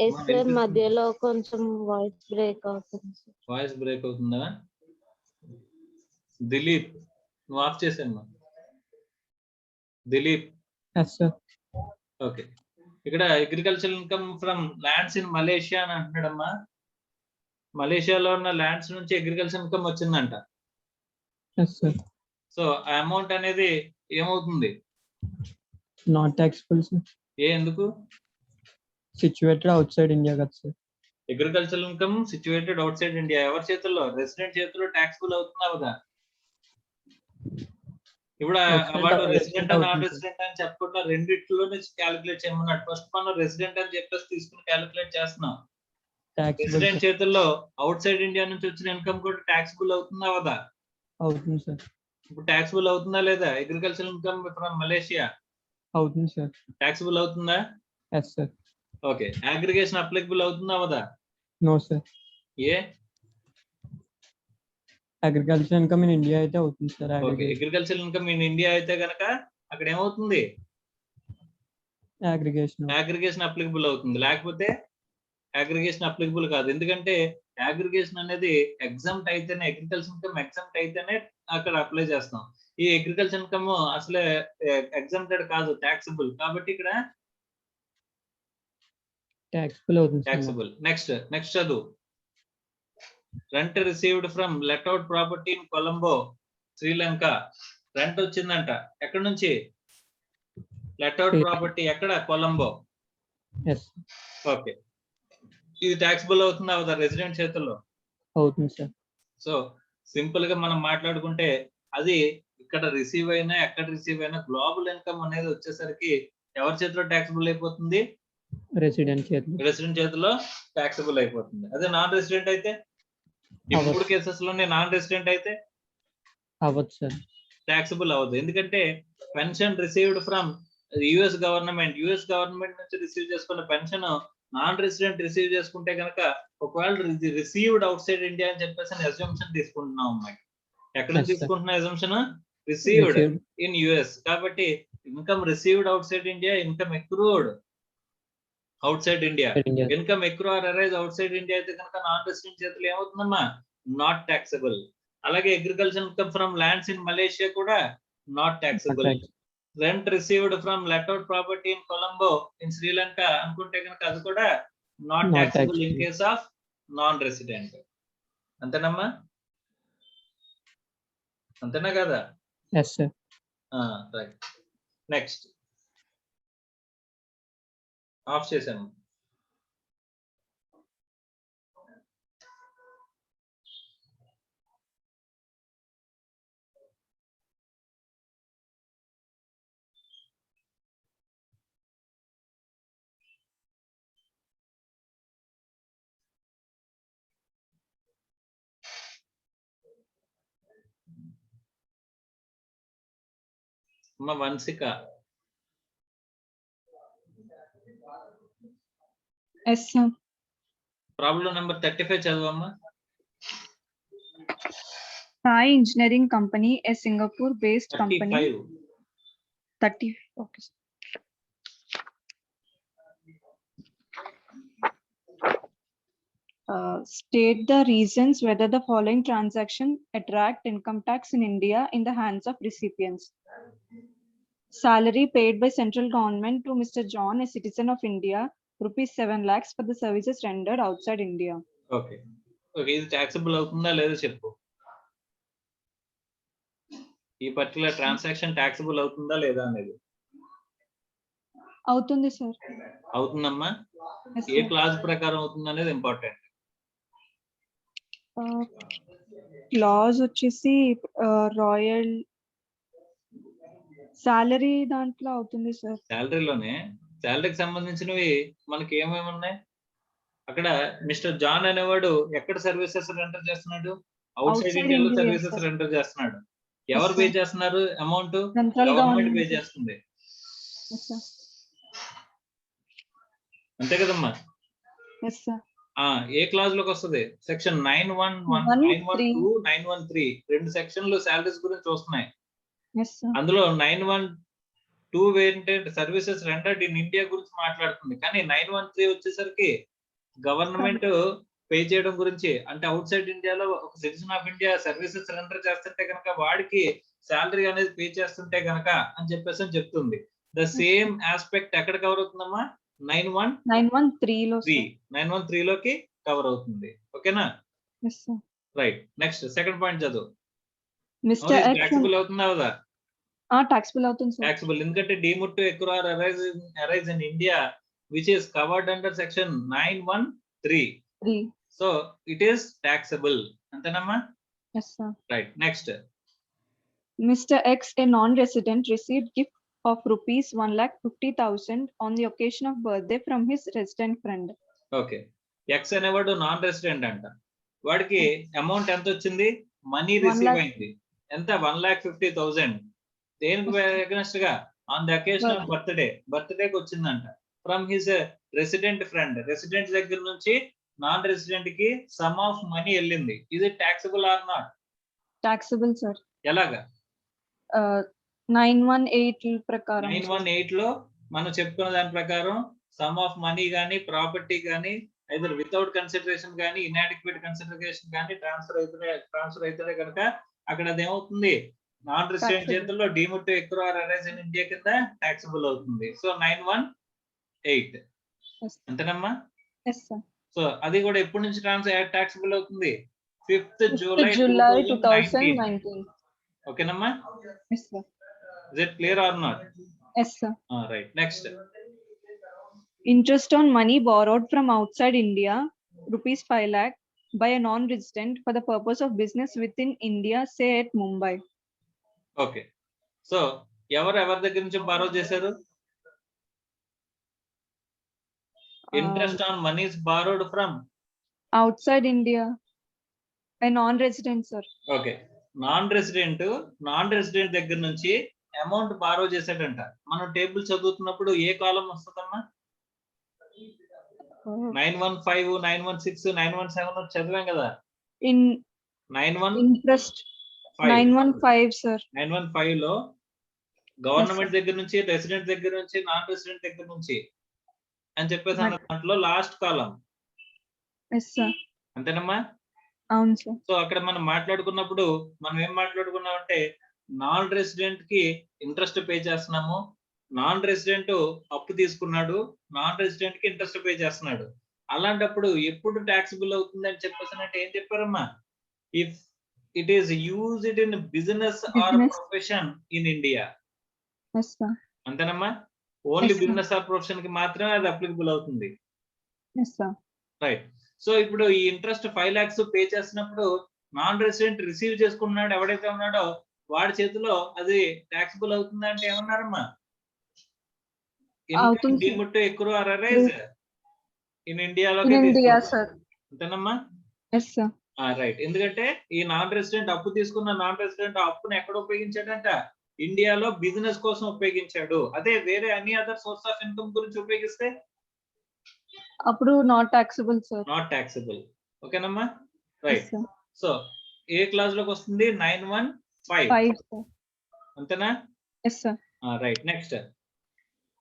yes sir. మధ్యలో కొంచెం వాయిస్ బ్రేక్ అవుతుంది. వాయిస్ బ్రేక్ అవుతుందా? దిలీప్ నువ్వు ఆఫ్ చేసాను. Dilip Yes, sir. ఓకే. ఇక్కడ agriculture income from lands in Malaysia అని అంటున్నాడమ్మా. మలేషియాలో ఉన్న ల్యాండ్స్ నుంచి అగ్రికల్చర్ ఇన్కమ్ వచ్చిందంట. Yes, sir. సో ఆ అమౌంట్ అనేది ఏమవుతుంది? Not taxable, sir. ఎందుకు? Situated outside India, కదా sir. Agriculture income situated out side India. ఎవరి చేతుల్లో? రెసిడెంట్ చేతుల్లో టాక్సిబుల్ అవుతుందా కదా? ఇప్పుడు వాడు రెసిడెంట్ అని నాన్ రెసిడెంట్ అని చెప్పకుండా రెండిట్లో నుంచి క్యాలిక్యులేట్ చేయమన్నాడు. ఫస్ట్ మనం రెసిడెంట్ అని చెప్పేసి తీసుకుని క్యాలిక్యులేట్ చేస్తున్నాం. రెసిడెంట్ చేతుల్లో అవుట్ సైడ్ ఇండియా నుంచి వచ్చిన ఇన్కమ్ కూడా టాక్సిబుల్ అవుతుందా కదా? అవుతుంది సార్. ఇప్పుడు టాక్సిబుల్ అవుతుందా లేదా? అగ్రికల్చర్ ఇన్కమ్ ఫ్రమ్ మలేషియా అవుతుంది సార్. టాక్సిబుల్ అవుతుందా? Yes sir. Okay. Aggregation applicable అవుతుందా కదా? No sir. ఏ? అగ్రికల్చర్ ఇన్కమ్ ఇన్ ఇండియా అయితే అవుతుంది sir. Okay. Agriculture income in India అయితే గనక అక్కడ ఏమవుతుంది? అగ్రిగేషన్ అప్లికబుల్ అవుతుంది. లేకపోతే అగ్రిగేషన్ అప్లికబుల్ కాదు. ఎందుకంటే అగ్రిగేషన్ అనేది ఎగ్జామ్ట్ అయితేనే, అగ్రికల్చర్ ఇన్కమ్ ఎగ్జామ్ట్ అయితేనే అక్కడ అప్లై చేస్తాం. ఈ అగ్రికల్చర్ ఇన్కమ్ అసలే ఎగ్జామ్టెడ్ కాదు, టాక్సిబుల్. కాబట్టి ఇక్కడ టాక్సిబుల్ అవుతుంది. టాక్సిబుల్. నెక్స్ట్ చదువు. Rent received from let out property in Colombo, Sri Lanka. Rent వచ్చిందంట. ఎక్కడి నుంచి? లెట్ అవుట్ ప్రాపర్టీ ఎక్కడ? కొలంబో. ఓకే. ఇది టాక్సిబుల్ అవుతుందా అవుదా రెసిడెంట్ చేతుల్లో? అవుతుంది సార్. సో సింపుల్ గా మనం మాట్లాడుకుంటే అది ఇక్కడ రిసీవ్ అయినా ఎక్కడ రిసీవ్ అయినా గ్లోబల్ ఇన్కమ్ అనేది వచ్చేసరికి ఎవరి చేతిలో టాక్సిబుల్ అయిపోతుంది? రెసిడెంట్ చేతిలో టాక్సిబుల్ అయిపోతుంది. అదే నాన్ రెసిడెంట్ అయితే, ఈ మూడు కేసెస్ లోనే నాన్ రెసిడెంట్ అయితే అవ్వదు సార్, టాక్సిబుల్ అవ్వదు. ఎందుకంటే pension received from US government నుంచి రిసీవ్ చేసుకున్న పెన్షన్ నాన్ రెసిడెంట్ రిసీవ్ చేసుకుంటే కనుక ఒకవేళ రిసీవ్డ్ అవుట్ సైడ్ ఇండియా అని చెప్పేసి అజంప్షన్ తీసుకుంటున్నాం అమ్మాయి. ఎక్కడ తీసుకుంటున్నా అజంప్షన్? Received in US. కాబట్టి income received out side India, income accrued out side India. Income accrue or arise outside India అయితే కనుక నాన్ రెసిడెంట్ చేతులు ఏమవుతుందమ్మా? Not taxable. అలాగే agriculture income from lands in Malaysia కూడా not taxable. Rent received from let out property in Colombo in Sri Lanka అనుకుంటే కనుక అది కూడా not taxable in case of non resident. అంతేనమ్మా? అంతేనా కదా? రైట్. నెక్స్ట్ ఆఫ్ చేశాను. అమ్మ Vamshika, problem number 35 చదవమ్మా. Sai Engineering Company, a Singapore-based company. 30. Okay. State the reasons whether the following transaction attract income tax in India in the hands of recipients. Salary paid by central government to Mr. John, a citizen of India, ₹7 lakhs for the services rendered outside India. Okay. ఇది టాక్సబుల్ అవుతుందా లేదా చెప్పు. ఈ particular transaction taxable అవుతుందా లేదా అనేది. అవుతుంది సార్. అవుతుందమ్మా. ఏ క్లాజ్ ప్రకారం అవుతుంది అనేది ఇంపార్టెంట్. క్లాజ్ వచ్చేసి రాయల్ సాలరీ దాంట్లో అవుతుంది సార్. శాలరీకి సంబంధించినవి మనకి ఏమేమి ఉన్నాయి? అక్కడ మిస్టర్ జాన్ అనేవాడు ఎక్కడ సర్వీసెస్ రెండర్ చేస్తున్నాడు? అవుట్ సైడ్ ఇండియాలో సర్వీసెస్ రెండర్ చేస్తున్నాడు. ఎవరు పే చేస్తున్నారు? అమౌంట్ గవర్నమెంట్ పే చేస్తుంది. అంతే కదమ్మా? ఏ క్లాజ్ లోకి వస్తుంది? సెక్షన్ 911, 912, 913 రెండు సెక్షన్లు సాలరీస్ గురించి వస్తున్నాయి. అందులో 912 ఏంటంటే సర్వీసెస్ రెండర్డ్ ఇన్ ఇండియా గురించి మాట్లాడుతుంది. కానీ 913 వచ్చేసరికి గవర్నమెంట్ పే చేయడం గురించి, అంటే అవుట్ సైడ్ ఇండియాలో ఒక citizen of India services render చేస్తుంటే కనుక వాడికి శాలరీ అనేది పే చేస్తుంటే కనుక అని చెప్పేసి అని చెప్తుంది. ద సేమ్ ఆస్పెక్ట్ ఎక్కడ కవర్ అవుతుందమ్మా? 913 913 లో sir. 913 లోకి కవర్ అవుతుంది. ఓకేనా? Yes, sir. Right. Next second point చదువు. Mr. X టాక్సిబుల్ అవుతుందా కదా? taxable అవుతుంది sir. Taxable ఎందుకంటే deemed to accrue or arise in India which is covered under section 913. 3. So it is taxable. అంతేనమ్మా? Yes, sir. Right. Next Mr. X, a non-resident, received gift of rupees 1,50,000 on the occasion of birthday from his resident friend. Okay. X అనేవాడు non resident అంట. వాడికి amount ఎంత వచ్చింది? Money 1 receive lakh. అయింది. ఎంత? 1,50,000. దేనికి against గా? ఆన్ ద అకేషన్ ఆఫ్ బర్త్డేకి వచ్చిందంట. From his resident friend, resident దగ్గర నుంచి నాన్ రెసిడెంట్ కి సమ్ ఆఫ్ మనీ వెళ్ళింది. ఇది taxable or not? Taxable, sir. ఎలాగా? 918 ప్రకారం. 918 లో మనం చెప్పుకున్న దాని ప్రకారం సమ్ ఆఫ్ మనీ గానీ ప్రాపర్టీ గానీ ఐదర్ వితౌట్ కన్సిడరేషన్ గానీ ఇన్అడిక్వేట్ కన్సిడరేషన్ గానీ ట్రాన్స్ఫర్ అయితే కనుక అక్కడ అదేమవుతుంది? Non resident Taxable. చేతుల్లో deemed to accrue or arise in India కింద టాక్సిబుల్ అవుతుంది. So 918 Yes. అంతేనమ్మా? Yes, sir. సో అది కూడా ఎప్పటి నుంచి టాక్సిబుల్ అవుతుంది? 5th July July 2019. 2019. ఓకేనమ్మా? Yes, sir. Is it clear or not? Yes, sir. Right. Next Interest on money borrowed from outside India, rupees 5 lakh, by a non-resident for the purpose of business within India, say at Mumbai. Okay. So ఎవరి దగ్గర నుంచి borrow చేశారు? Interest on monies borrowed from Outside India, a non-resident, sir. Okay. Non resident దగ్గర నుంచి amount borrow చేశాడంట. మనం table చదువుతున్నప్పుడు ఏ కాలం వస్తుందమ్మా? 915, 916, 917 చదివాం కదా. In 915 interest 915, sir. 915 లో గవర్నమెంట్ దగ్గర నుంచి, రెసిడెంట్ దగ్గర నుంచి, నాన్ రెసిడెంట్ దగ్గర నుంచి అని చెప్పేసి అన్న దాంట్లో లాస్ట్ కాలం. Yes, sir. అంతేనమ్మా? అవును sir. సో అక్కడ మనం మాట్లాడుకున్నప్పుడు మనం ఏం మాట్లాడుకున్నాం అంటే నాన్ రెసిడెంట్ కి ఇంట్రెస్ట్ పే చేస్తున్నాము, నాన్ రెసిడెంట్ అప్పు తీసుకున్నాడు, నాన్ రెసిడెంట్ కి ఇంట్రెస్ట్ పే చేస్తున్నాడు. అలాంటప్పుడు ఎప్పుడు టాక్సిబుల్ అవుతుంది అని చెప్పేసి అంటే ఏం చెప్పారమ్మా? If it is used in business or profession in India. Yes, sir. అంతేనమ్మా? Only Yes, sir. Business or profession కి మాత్రమే అది అప్లికబుల్ అవుతుంది. Yes, sir. రైట్. సో ఇప్పుడు ఈ ఇంట్రెస్ట్ 5 lakhs పే చేసినప్పుడు నాన్ రెసిడెంట్ రిసీవ్ చేసుకున్నాడు ఎవడైతే ఉన్నాడో వాడి చేతిలో అది టాక్సిబుల్ అవుతుందా అంటే ఏమన్నారమ్మా? అవుతుంది, sir. Deemed to accrue or arise in ఇండియాలోకి In India, sir. అంతేనమ్మా? Yes, sir. రైట్. ఎందుకంటే ఈ నాన్ రెసిడెంట్ అప్పు తీసుకున్న నాన్ రెసిడెంట్ అప్పును ఎక్కడ ఉపయోగించాడంట? ఇండియాలో బిజినెస్ కోసం ఉపయోగించాడు. అదే వేరే అన్ని అదర్ సోర్స్ ఆఫ్ ఇన్కమ్ గురించి ఉపయోగిస్తే అప్పుడు not taxable, sir. Not taxable. ఓకేనమ్మా? Yes, right. sir. సో ఏ క్లాస్ లోకి వస్తుంది? 915 5, sir. అంతేనా? Yes, sir. Right. Next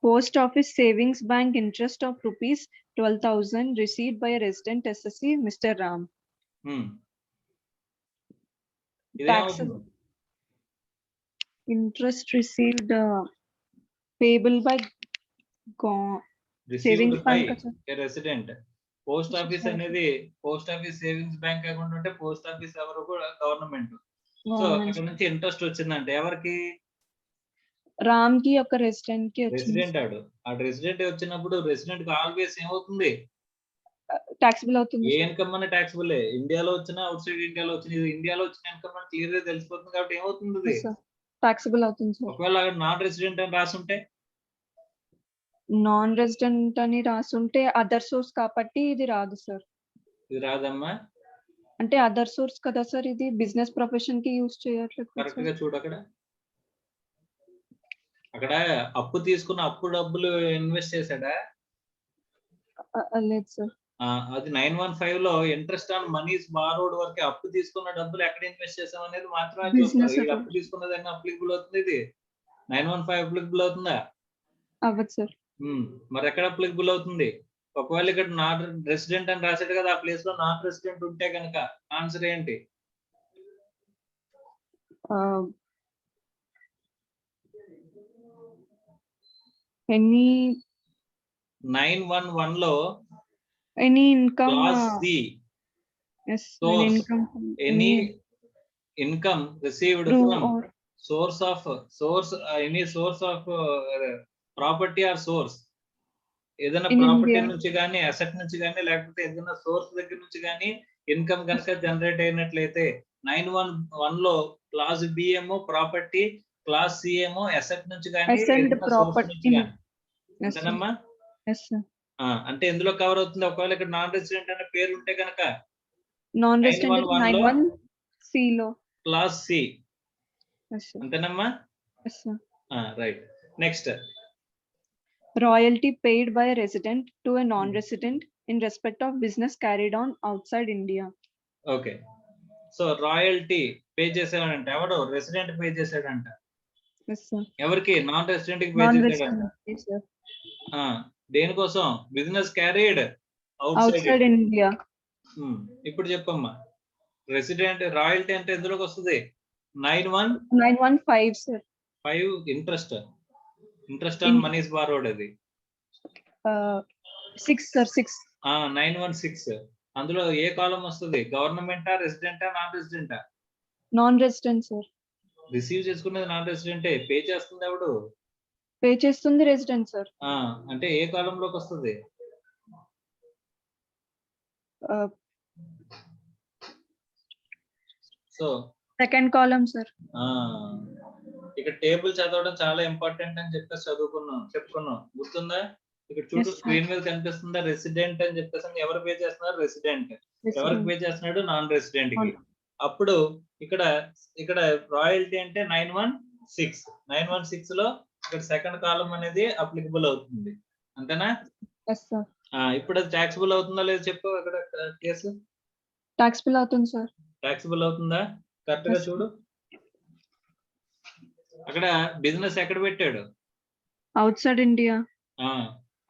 Post Office Savings Bank interest of rupees 12,000 received by a resident SSC, Mr. Ram. Taxable. Interest received payable by savings bank, sir. Resident. Post office అనేది post office savings bank కాకుండా ఉంటే post office ఎవరు కూడా government. So Government. అక్కడ నుంచి interest వచ్చిందంటే ఎవరికి? రామ్ కి ఒక రెసిడెంట్ కి వచ్చింది. రెసిడెంట్ ఆడు. ఆ రెసిడెంట్ వచ్చినప్పుడు రెసిడెంట్ కి ఆల్వేస్ ఏమవుతుంది? Taxable అవుతుంది, ఏ sir. ఇన్కమ్ అనే టాక్సిబుల్. ఇండియాలో వచ్చినా అవుట్ సైడ్ ఇండియాలో వచ్చిన ఇండియాలో వచ్చిన ఇన్కమ్ అని క్లియర్ గా తెలిసిపోతుంది కాబట్టి ఏమవుతుంది? Yes, sir. Taxable అవుతుంది, sir. ఒకవేళ నాన్ రెసిడెంట్ అని రాసుంటే నాన్ రెసిడెంట్ అని రాసుంటే అదర్ సోర్స్ కాబట్టి ఇది రాదు, సార్. ఇది రాదమ్మా. అంటే అదర్ సోర్స్ కదా సార్, ఇది బిజినెస్ ప్రొఫెషన్ కి యూజ్ చేయట్లేదు కదా, కరెక్ట్ sir. గా చూడు అక్కడ. అక్కడ అప్పు తీసుకున్న అప్పు డబ్బులు ఇన్వెస్ట్ చేశాడా? లేదు సార్. అది 915 లో ఇంట్రెస్ట్ ఆన్ మనీస్ బారోడ్ వరకు అప్పు తీసుకున్న డబ్బులు ఎక్కడ ఇన్వెస్ట్ చేసాం అనేది మాత్రమే చూస్తారు. Business ఈ అప్పు తీసుకున్నది అప్లికబుల్ అవుతుంది. ఇది 915 అప్లికబుల్ అవుతుందా? అవ్వదు సార్. మరి ఎక్కడ అప్లికబుల్ అవుతుంది? ఒకవేళ ఇక్కడ నాట్ రెసిడెంట్ అని రాశాడు కదా, ఆ ప్లేస్ లో నాట్ రెసిడెంట్ ఉంటే కనుక ఆన్సర్ ఏంటి? Any 911 లో income, class C, yes, source, an income, any income received through from or any source of property or source, ఏదైనా in ప్రాపర్టీ India. నుంచి కానీ అసెట్ నుంచి కానీ లేకపోతే ఏదైనా సోర్స్ దగ్గర నుంచి కానీ ఇన్కమ్ కనుక జనరేట్ అయినట్లయితే 911 లో క్లాస్ బి ఏమో ప్రాపర్టీ, క్లాస్ సి ఏమో అసెట్ నుంచి కానీ Asset ఏదైనా సోర్స్ property. నుంచి కానీ. Yes, sir. అంతేనమ్మా? Yes, sir. అంటే ఎందులో కవర్ అవుతుంది? ఒకవేళ ఇక్కడ నాన్ రెసిడెంట్ అనే పేరు ఉంటే కనుక Non-resident at 911 లో 91 C లో. Class C. Yes, sir. అంతేనమ్మా? Yes, sir. Right. Next, Royalty paid by a resident to a non-resident in respect of business carried on outside India. ఓకే. సో రాయల్టీ పే చేసాడంట ఎవడు? రెసిడెంట్ పే చేసాడంట. Yes, sir. ఎవరికి? Non resident కి pay చేసాడంట. Non-resident. Yes, sir. దేనికోసం? Business carried Outside India. ఇప్పుడు చెప్పమ్మా, రెసిడెంట్ రాయల్టీ అంటే ఎందులోకి వస్తుంది? 915 915, sir. Interest on monies borrowed అది. 6, sir. 6. 916. అందులో ఏ కాలం వస్తుంది? గవర్నమెంటా, రెసిడెంటా, నాన్ రెసిడెంటా? Non-resident, sir. రిసీవ్ చేసుకునేది నాన్ రెసిడెంటే, పే చేస్తుంది ఎవడు? పే చేస్తుంది రెసిడెంట్, sir. అంటే ఏ కాలంలోకి వస్తుంది? So Second column, sir. ఇక్కడ టేబుల్ చదవడం చాలా ఇంపార్టెంట్ అని చెప్పేసి చెప్పుకున్నాం. గుర్తుందా? ఇక్కడ చూడు, Yes, sir. స్క్రీన్ మీద కనిపిస్తుందా? రెసిడెంట్ అని చెప్పేసి ఎవరు పే చేస్తున్నారు? రెసిడెంట్. ఎవరికి పే చేస్తున్నాడు? నాన్ రెసిడెంట్ కి. అప్పుడు ఇక్కడ రాయల్టీ అంటే 916 లో ఇక్కడ సెకండ్ కాలం అనేది అప్లికబుల్ అవుతుంది. అంతేనా? Yes, sir. ఇప్పుడు అది టాక్సిబుల్ అవుతుందా లేదా చెప్పు. అక్కడ కేసు Taxable అవుతుంది, sir. టాక్సిబుల్ అవుతుందా? కరెక్ట్ గా Yes, చూడు. అక్కడ బిజినెస్ ఎక్కడ పెట్టాడు? Outside India.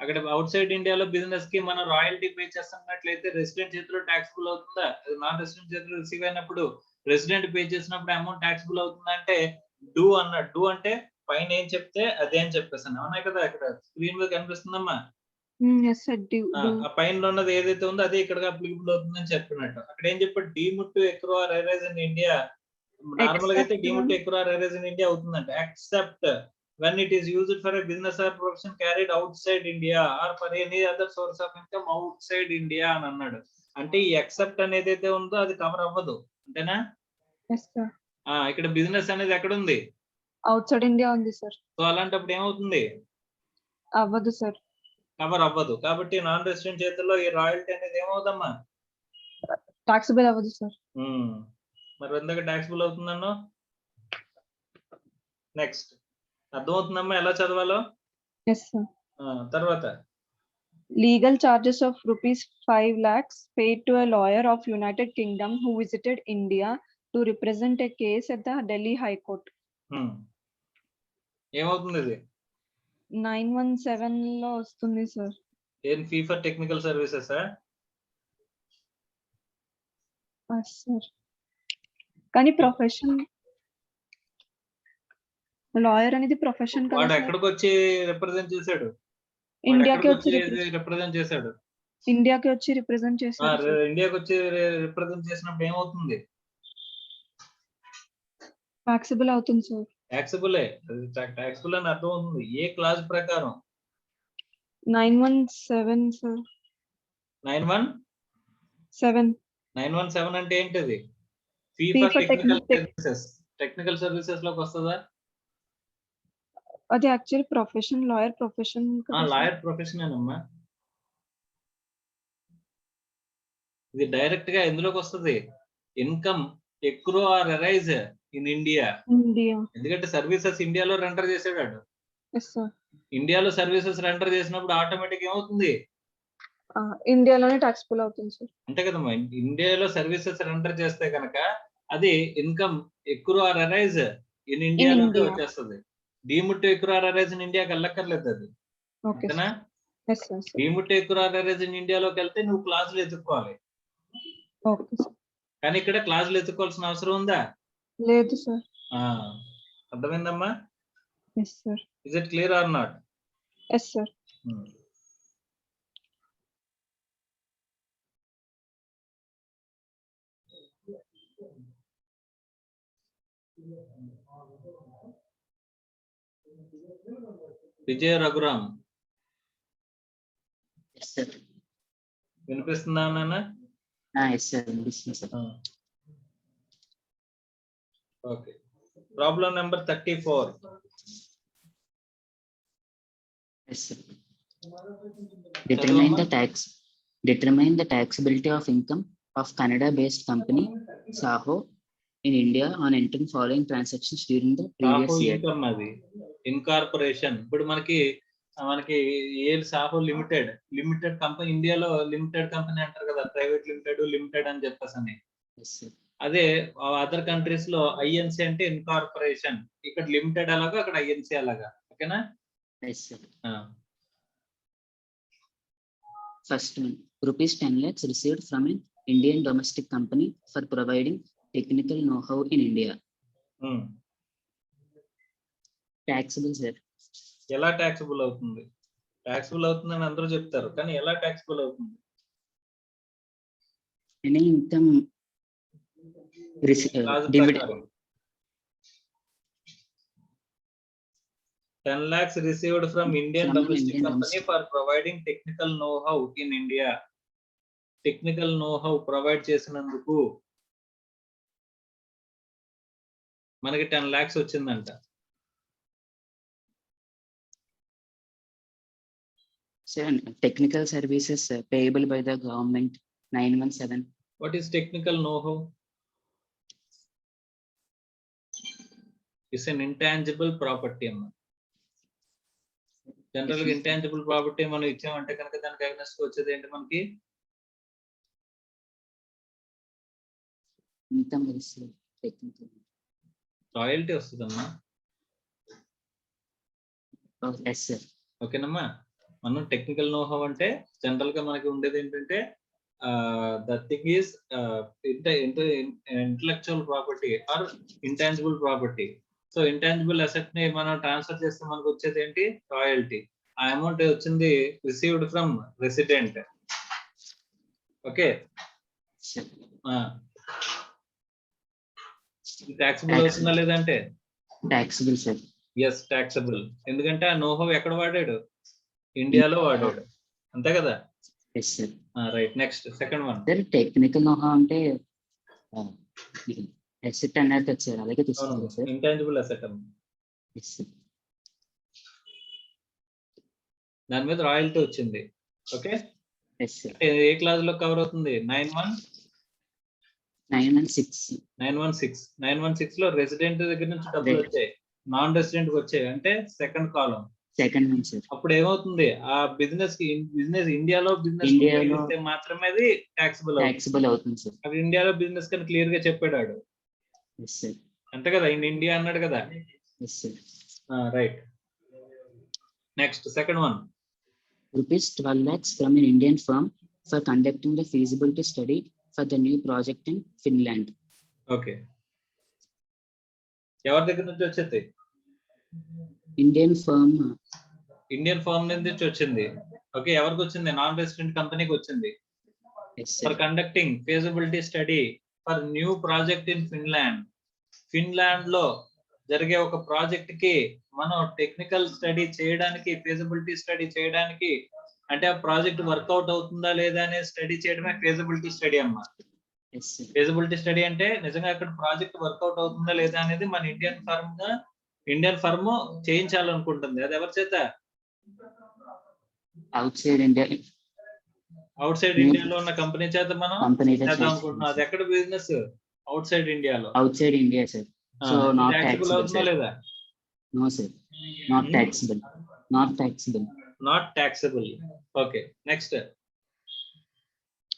అక్కడ అవుట్ సైడ్ ఇండియాలో బిజినెస్ కి మనం రాయల్టీ పే చేస్తున్నట్లయితే రెసిడెంట్ చేతిలో టాక్సిబుల్ అవుతుందా? నాన్ రెసిడెంట్ చేతిలో రిసీవ్ అయినప్పుడు రెసిడెంట్ పే చేసినప్పుడు అమౌంట్ టాక్సిబుల్ అవుతుందా అంటే డూ అన్నాడు. డూ అంటే పైన ఏం చెప్తే అదే అని చెప్పేసాను. అవునా కదా? ఇక్కడ స్క్రీన్ మీద కనిపిస్తుందమ్మా. Yes, sir. Do. ఆ పైన ఉన్నది ఏదైతే ఉందో అదే ఇక్కడ అప్లికబుల్ అవుతుందని చెప్పినట్టు. అక్కడ ఏం చెప్పాడు? Deemed to accrue or arise in India. Normal గా అయితే deemed to accrue or arise in India అవుతుందంట. Except when it is used for a business or profession carried outside India or for any other source of income outside India అని అన్నాడు. అంటే ఈ except అనేది అయితే ఉందో అది కవర్ అవ్వదు. అంతేనా? Yes, sir. ఇక్కడ బిజినెస్ అనేది ఎక్కడ ఉంది? Outside India ఉంది, sir. సో అలాంటప్పుడు ఏమవుతుంది? అవ్వదు, sir. కవర్ అవ్వదు. కాబట్టి నాన్ రెసిడెంట్ చేతుల్లో ఈ రాయల్టీ అనేది ఏమవుదమ్మా? Taxable అవ్వదు, sir. మరి ఎందుకు టాక్సిబుల్ అవుతుందన్నో? నెక్స్ట్, అర్థమవుతుందమ్మా ఎలా చదవాలో? Yes, sir. తర్వాత Legal charges of rupees 5 lakhs paid to a lawyer of United Kingdom who visited India to represent a case at the Delhi High Court. ఏమవుతుంది ఇది? 917 లో వస్తుంది, sir. ఏం fee for technical services? sir. కానీ profession lawyer అనేది profession కదా. వాడు ఎక్కడికి వచ్చి రిప్రజెంట్ చేశాడు? ఇండియాకి వచ్చి రిప్రజెంట్ చేశాడు. ఇండియాకి వచ్చి రిప్రజెంట్ చేశాడు. ఇండియాకి వచ్చి రిప్రజెంట్ చేసినప్పుడు ఏమవుతుంది? టాక్సిబుల్ అవుతుంది, సార్. టాక్సిబులే. టాక్సిబుల్ అని అర్థం అవుతుంది. ఏ క్లాస్ ప్రకారం? 917, సార్. 917 అంటే ఏంటిది? Fee for technical services. Technical services లోకి వస్తుందా? అది actually profession, lawyer profession. Lawyer profession అమ్మా. ఇది డైరెక్ట్ గా ఎందులోకి వస్తుంది? Income accrue or arise in India. ఎందుకంటే సర్వీసెస్ ఇండియాలో రెండర్ చేసాడు. ఇండియాలో సర్వీసెస్ రెండర్ చేసినప్పుడు ఆటోమేటిక్ ఏమవుతుంది? ఇండియాలోనే టాక్సిబుల్ అవుతుంది, సార్. అంతే కదమ్మా. ఇండియాలో సర్వీసెస్ రెండర్ చేస్తే కనుక అది income accrue or arise in ఇండియాలోకి వచ్చేస్తుంది. Deemed to accrue or arise in ఇండియాకి వెళ్ళక్కర్లేదు అది. ఓకేనా? Yes, sir. Deemed technologies in ఇండియాలోకి వెళ్తే నువ్వు క్లాసులు ఎత్తుక్కోవాలి. Okay, sir. కానీ ఇక్కడ క్లాసులు ఎత్తుకోవాల్సిన అవసరం ఉందా? లేదు, sir. అర్థమైందమ్మా? Yes, sir. Is it clear or not? Yes, sir. Vijaya Raghuram Yes, sir. వినిపిస్తుందా నాన్న? Yes, sir. Listen, sir. Okay. Problem number 34. Yes, sir. Determine the taxability of income of Canada-based company Saho in India on entering following transactions during the previous year. Income అది incorporation. ఇప్పుడు మనకి ఏ Saaho limited company, ఇండియాలో limited company అంటారు కదా, private limited అని చెప్పేసి అని. Yes, sir. అదే అదర్ కంట్రీస్ లో ఐఎన్సి అంటే ఇన్కార్పొరేషన్. ఇక్కడ లిమిటెడ్ అలాగా, అక్కడ ఐఎన్సి అలాగా. ఓకేనా? Yes, sir. First one, rupees 10 lakhs received from an Indian domestic company for providing technical know-how in India. Taxable, sir. ఎలా ట్యాక్సిబుల్ అవుతుంది? ట్యాక్సిబుల్ అవుతుందని అందరూ చెప్తారు, కానీ ఎలా ట్యాక్సిబుల్ అవుతుంది? Any income రాజు dividend. ప్రకారం 10 lakhs received from Indian From domestic Indian company domestic. for providing technical know-how in India. Technical know-how provide చేసినందుకు మనకి 10 lakhs వచ్చిందంట. Sir, technical services payable by the government 917. What is technical know-how? It's an intangible property అమ్మ. General గా intangible property మనం ఇచ్చామంటే కనుక దానికి against వచ్చేది ఏంటి మనకి? Income received technical. రాయల్టీ వస్తుందమ్మా. Oh, yes, sir. ఓకేనమ్మా? మనం టెక్నికల్ నోహౌ అంటే జనరల్ గా మనకి ఉండేది ఏంటంటే the thing is intellectual property or intangible property. So intangible asset ని మనం ట్రాన్స్ఫర్ చేస్తే మనకు వచ్చేది ఏంటి? రాయల్టీ. ఆ అమౌంట్ వచ్చింది received from resident. Okay. Sir. Taxable అవుతుందా లేదంటే? Taxable, sir. Yes, taxable. ఎందుకంటే ఆ నోహౌ ఎక్కడ వాడాడు? ఇండియాలో వాడాడు. అంతే కదా? Yes, sir. Right. Next second one. Sir, technical know-how అంటే asset అన్నారు కదా సార్, అలాగే తీసుకోవాలి sir. Intangible asset. Yes, sir. దాని మీద రాయల్టీ వచ్చింది. ఓకే. Yes, sir. ఏ క్లాస్ లో కవర్ అవుతుంది? 916. 916 లో రెసిడెంట్ దగ్గర నుంచి డబ్బులు Right. వచ్చాయి, నాన్ రెసిడెంట్ వచ్చాయి అంటే second column. Second one, sir. అప్పుడు ఏమవుతుంది? ఆ బిజినెస్ ఇండియాలో బిజినెస్ ఇండియాలో మాత్రమే అది ట్యాక్సిబుల్ అవుతుంది. taxable అవుతుంది సార్. అది ఇండియాలో బిజినెస్ కానీ క్లియర్ గా చెప్పాడు. Yes, sir. అంతే కదా? ఇండియా అన్నాడు కదా? Yes, sir. Right. Next second one. Rupees 12 lakhs from an Indian firm for conducting the feasibility study for the new project in Finland. Okay. ఎవరి దగ్గర నుంచి వచ్చేది? Indian firm. ఇండియన్ ఫర్మ్ నుంచి వచ్చింది. ఓకే. ఎవరికి వచ్చింది? నాన్ రెసిడెంట్ కంపెనీకి వచ్చింది. Yes, for sir. Conducting feasibility study for new project in Finland. Finland లో జరిగే ఒక ప్రాజెక్ట్ కి మనం టెక్నికల్ స్టడీ చేయడానికి, ఫీజిబిలిటీ స్టడీ చేయడానికి, అంటే ఆ ప్రాజెక్ట్ వర్కౌట్ అవుతుందా లేదా అనే స్టడీ చేయడమే ఫీజిబిలిటీ స్టడీ అమ్మా. Yes, sir. ఫీజిబిలిటీ స్టడీ అంటే నిజంగా అక్కడ ప్రాజెక్ట్ వర్కౌట్ అవుతుందా లేదా అనేది మన ఇండియన్ ఫర్మ్ చేయించాలనుకుంటుంది. అది ఎవరి చేత? Outside India. అవుట్ సైడ్ ఇండియాలో ఉన్న కంపెనీ చేత మనం Company చేద్దాం అనుకుంటున్నాం. అది ఎక్కడ బిజినెస్? అవుట్ సైడ్ ఇండియాలో. Outside India, sir. So not taxable taxable, అవుతుందా sir. లేదా? No, sir. Not taxable. Not taxable. Not taxable. Okay. Next.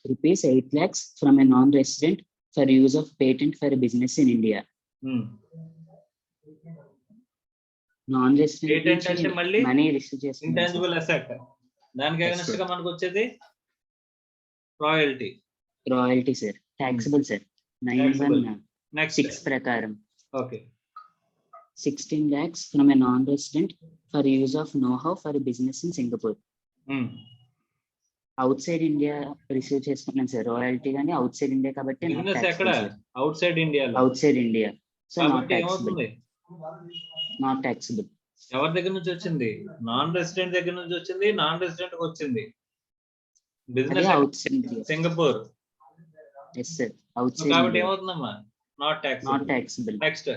Rupees 8 lakhs from a non-resident for use of patent for a business in India. Non-resident Patent అంటే మళ్ళీ money receive చేస్తున్నారు. Intangible asset. దానికి Yes, against sir. గా మనకు వచ్చేది royalty. Royalty, sir. Taxable, sir. 9(1) next 6 ప్రకారం okay 16 lakhs from a non-resident for use of know-how for a business in Singapore. Outside India receive చేసుకున్నాను sir royalty కానీ out side India కాబట్టి not business ఎక్కడ taxable, sir. Out side ఇండియాలో out side India so not కాబట్టి taxable. ఏమవుతుంది not taxable. ఎవరి దగ్గర నుంచి వచ్చింది నాన్ రెసిడెంట్ దగ్గర నుంచి వచ్చింది నాన్ రెసిడెంట్ వచ్చింది అదే business outside India. Singapore yes sir outside కాబట్టి ఇండియా ఏమవుతుందమ్మా నాట్ ట్యాక్స్. Not taxable. నెక్స్ట్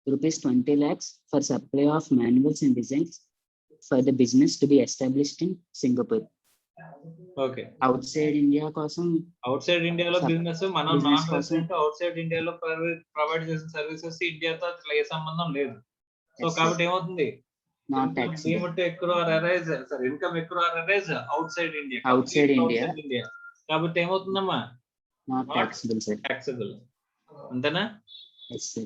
Rupees 20 lakhs for supply of manuals and designs for the business to be established in Singapore. Okay outside India కోసం outside ఇండియాలో Sub- business మనం business non కోసం- resident outside ఇండియాలో provide చేసిన services ఇండియాతో అసలు ఏ సంబంధం లేదు. So Yes, sir. కాబట్టి ఏమవుతుంది not taxable. Income accrue arise outside India. Outside India. India కాబట్టి ఏమవుతుందమ్మా not Not- taxable, sir. Taxable. అంతేనా? Yes, sir.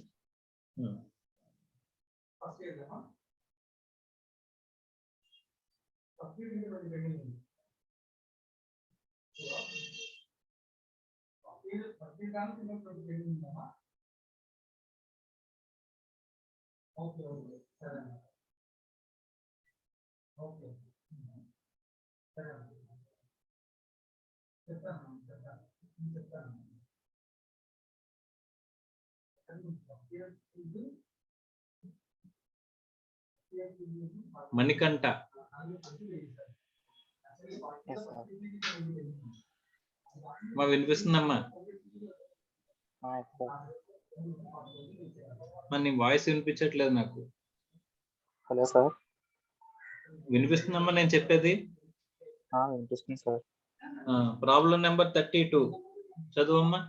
మణికంఠ Yes, sir. మా వినిపిస్తుందమ్మా? Yes, sir. మరి నీ వాయిస్ వినిపించట్లేదు నాకు. Hello, sir. వినిపిస్తుందమ్మా నేను చెప్పేది? Interesting, sir. Problem number 32 చదువమ్మా.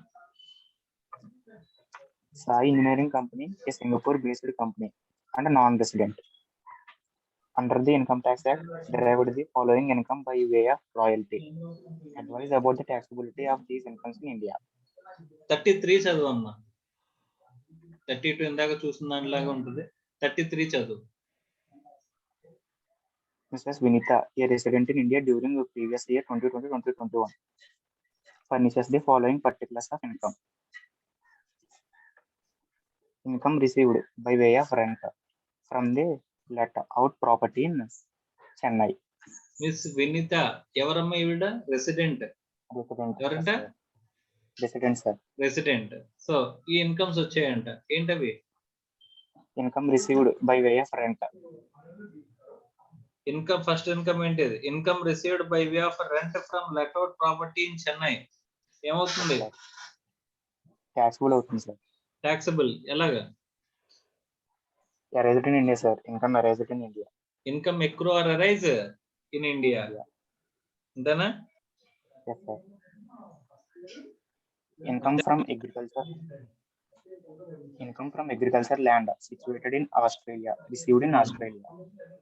Sai Engineering Company, a Singapore-based company and a non-resident. Under the Income Tax Act, derived the following income by way of royalty. Advise about the taxability of these incomes in India. 33 చదువమ్మా. 32 ఇందాక చూసిన దానిలాగా ఉంటుంది. 33 చదువు. Mrs. Vinita, a resident in India during the previous year 2020-2021, furnishes the following particulars of income. Income received by way of rent from the let out property in Chennai. Miss Vineetha ఎవరమ్మా ఈవిడ? Resident. Resident, ఎవరంట? sir. Resident, sir. Resident. So ఈ incomes వచ్చాయంట. ఏంటవి? Income received by way of rent. Income first income ఏంటిది? Income received by way of rent from let out property in Chennai. ఏమవుతుంది? Taxable అవుతుంది, sir. Taxable. ఎలాగా? Arised in India, sir. Income arised in India. Income accrue or arise in India. అంతేనా? Yes, sir. Income from agriculture. Income from agriculture land situated in Australia, received in Australia.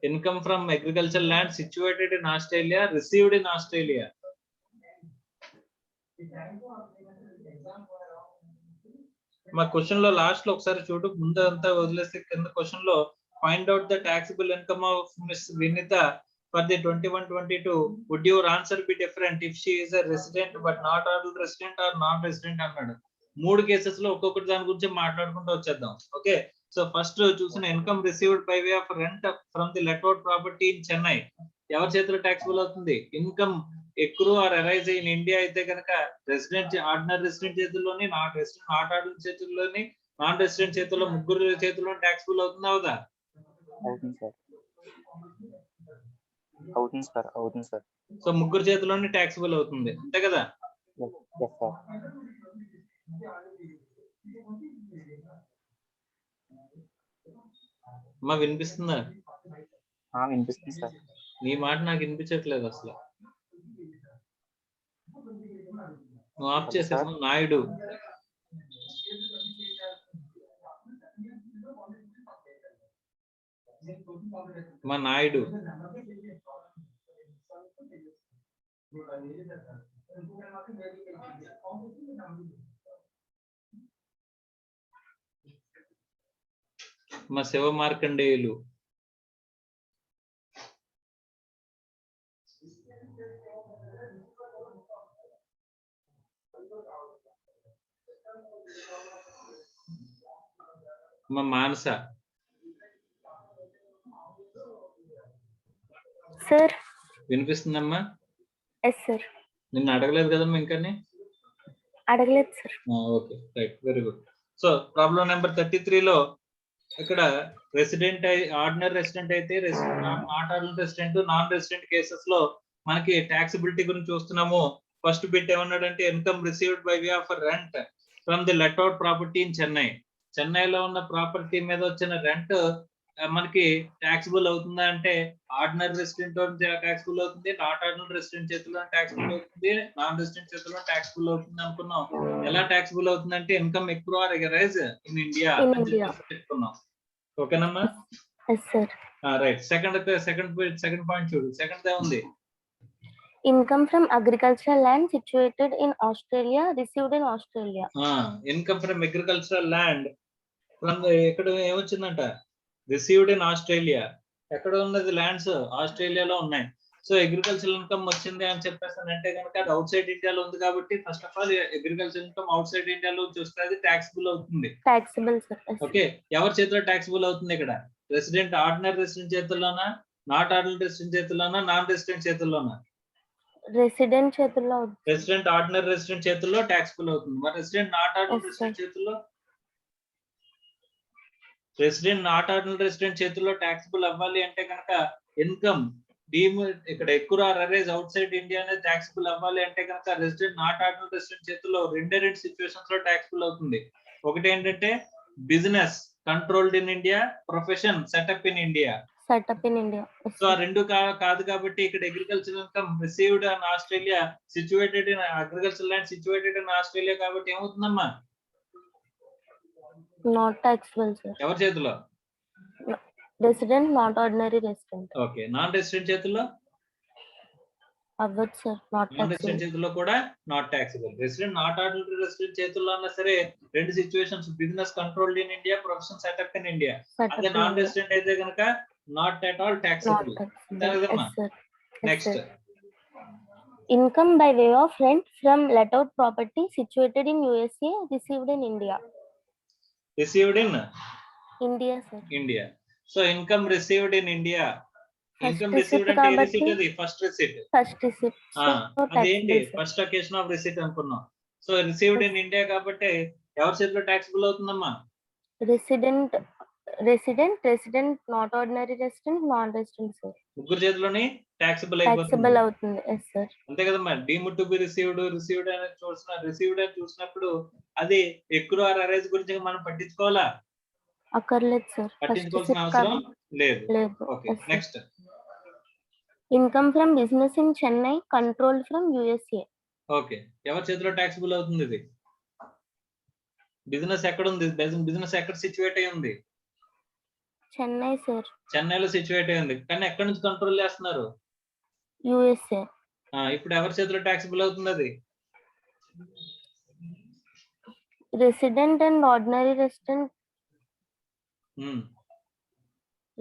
Income from agriculture land situated in Australia, received in Australia. మా question లో last లో ఒకసారి చూడు, ముందు అంతా వదిలేస్తే కింద క్వశ్చన్ లో find out the taxable income of miss Vinitha for the 21-22. Would your answer be different if she is a resident but not all resident or non resident అన్నాడు. 3 కేసెస్ లో ఒక్కొక్కటి దాని గురించి మాట్లాడుకుంటూ వచ్చేద్దాం. ఓకే, సో ఫస్ట్ చూసిన income received by way of rent from the let out property in Chennai ఎవరి చేతిలో ట్యాక్సిబుల్ అవుతుంది? Income accrue or arise in India అయితే కనుక రెసిడెంట్ ఆర్డినరీ రెసిడెంట్ చేతుల్లోని, నాట్ రెసిడెంట్ నాట్ ఆర్డినరీ చేతుల్లోని, నాన్ రెసిడెంట్ చేతుల్లో ముగ్గురు చేతుల్లో ట్యాక్సిబుల్ అవుతుందా అవుదా? అవుతుంది, సార్. అవుతుంది, సార్. అవుతుంది, సార్. సో ముగ్గురు చేతుల్లోని ట్యాక్సిబుల్ అవుతుంది, అంతే కదా? Yes, sir. అమ్మా వినిపిస్తుందా? వినిపిస్తుంది, సార్. నీ మాట నాకు వినిపించట్లేదు అసలు. నువ్వు ఆఫ్ చేసేసావు నాయుడు. మా నాయుడు మా శివ మార్కండేయులు మానస సార్ వినిపిస్తుందమ్మా? ఎస్ సార్ నిన్ను అడగలేదు కదమ్మా ఇంకాని? అడగలేదు సార్. Okay right, very good. So problem number 33లో ఇక్కడ రెసిడెంట్ ఆర్డినరీ రెసిడెంట్ అయితే not ordinary resident, non resident cases లో మనకి ట్యాక్సిబిలిటీ గురించి చూస్తున్నాము. ఫస్ట్ బిట్ ఏమన్నాడంటే income received by way of rent from the let out property in Chennai. చెన్నైలో ఉన్న ప్రాపర్టీ మీద వచ్చిన రెంట్ మనకి ట్యాక్సిబుల్ అవుతుందా అంటే ఆర్డినరీ రెసిడెంట్ ట్యాక్సిబుల్ అవుతుంది, నాట్ ఆర్డినరీ రెసిడెంట్ చేతిలో ట్యాక్సిబుల్ అవుతుంది, నాన్ రెసిడెంట్ చేతిలో ట్యాక్సిబుల్ అవుతుంది అనుకున్నాం. ఎలా ట్యాక్సిబుల్ అవుతుంది అంటే ఇన్కమ్ ఎక్కువ రైజ్ ఇన్ ఇండియా చెప్పుకున్నాం. ఓకేనమ్మా? Yes sir. Right. Second point చూడు. సెకండ్ ఉంది income from agricultural land situated in Australia received in Australia. Income from agricultural land from ఎక్కడ ఏమొచ్చిందంట? Received in Australia. ఎక్కడ ఉన్నది? ల్యాండ్స్ ఆస్ట్రేలియాలో ఉన్నాయి. సో అగ్రికల్చరల్ ఇన్కమ్ వచ్చింది అని చెప్పేసి అంటే కనుక అది అవుట్ సైడ్ ఇండియాలో ఉంది కాబట్టి first of all agriculture income out side ఇండియాలో చూస్తే అది ట్యాక్సిబుల్ అవుతుంది. Taxable sir. ఓకే, ఎవరి చేతిలో ట్యాక్సిబుల్ అవుతుంది ఇక్కడ? రెసిడెంట్ ఆర్డినరీ రెసిడెంట్ చేతుల్లోనా, నాట్ ఆర్డినరీ రెసిడెంట్ చేతుల్లోనా, నాన్ రెసిడెంట్ చేతుల్లోనా? రెసిడెంట్ చేతుల్లో. రెసిడెంట్ ఆర్డినరీ రెసిడెంట్ చేతుల్లో ట్యాక్సిబుల్ అవుతుంది. మరి రెసిడెంట్ నాట్ ఆర్డినరీ రెసిడెంట్ చేతుల్లో? రెసిడెంట్ నాట్ ఆర్డినరీ రెసిడెంట్ చేతుల్లో ట్యాక్సిబుల్ అవ్వాలి అంటే కనుక ఇన్కమ్ ఇక్కడ accrue arise outside India అనేది ట్యాక్సిబుల్ అవ్వాలి అంటే కనుక రెసిడెంట్ నాట్ ఆర్డినరీ రెసిడెంట్ చేతుల్లో రెండు సిచ్యువేషన్స్ లో ట్యాక్సిబుల్ అవుతుంది. ఒకటి ఏంటంటే business controlled in India, profession setup in India. So ఆ రెండు కాదు కాబట్టి ఇక్కడ agriculture income received in Australia situated in agriculture land situated in Australia కాబట్టి ఏమవుతుందమ్మా? Not taxable sir. ఎవరి చేతిలో? Resident not ordinary resident. Okay, non resident చేతుల్లో అవ్వదు సార్. నాట్ నాన్ రెసిడెంట్ చేతుల్లో కూడా not taxable. Resident not ordinary resident చేతుల్లో అన్నా సరే రెండు situations business controlled in India, profession setup in India. అదే నాన్ రెసిడెంట్ అయితే కనుక not at all taxable. Next income by way of rent from let out property situated in USA received in India. Received in India sir. India. So income received in India. Income received అంటే ఏ receipt అది? First receipt. అదేంటి? First occasion of receipt అనుకున్నాం. So received in India కాబట్టి ఎవరి చేతిలో taxable అవుతుందమ్మా? Resident not ordinary resident, non resident sir. ముగ్గురు చేతిలోని ట్యాక్సిబుల్ అవుతుంది. Yes sir. అంతే కదమ్మా. డీమ్డ్ టు బి రిసీవ్డ్ అని చూసినప్పుడు అది ఎక్కువ అరైజ్ గురించి మనం పట్టించుకోవాలా? అక్కర్లేదు సార్. పట్టించుకోవాల్సిన అవసరం లేదు. Okay, next income from business in Chennai controlled from USA. Okay, ఎవరి చేతిలో ట్యాక్సిబుల్ అవుతుంది ఇది? బిజినెస్ ఎక్కడ ఉంది? బిజినెస్ ఎక్కడ సిచ్యువేట్ అయి ఉంది? చెన్నై సార్. చెన్నైలో సిచ్యువేట్ అయి ఉంది. కానీ ఎక్కడి నుంచి కంట్రోల్ చేస్తున్నారు? యుఎస్ఏ. ఇప్పుడు ఎవరి చేతిలో ట్యాక్సిబుల్ అవుతుంది అది? Resident and ordinary resident.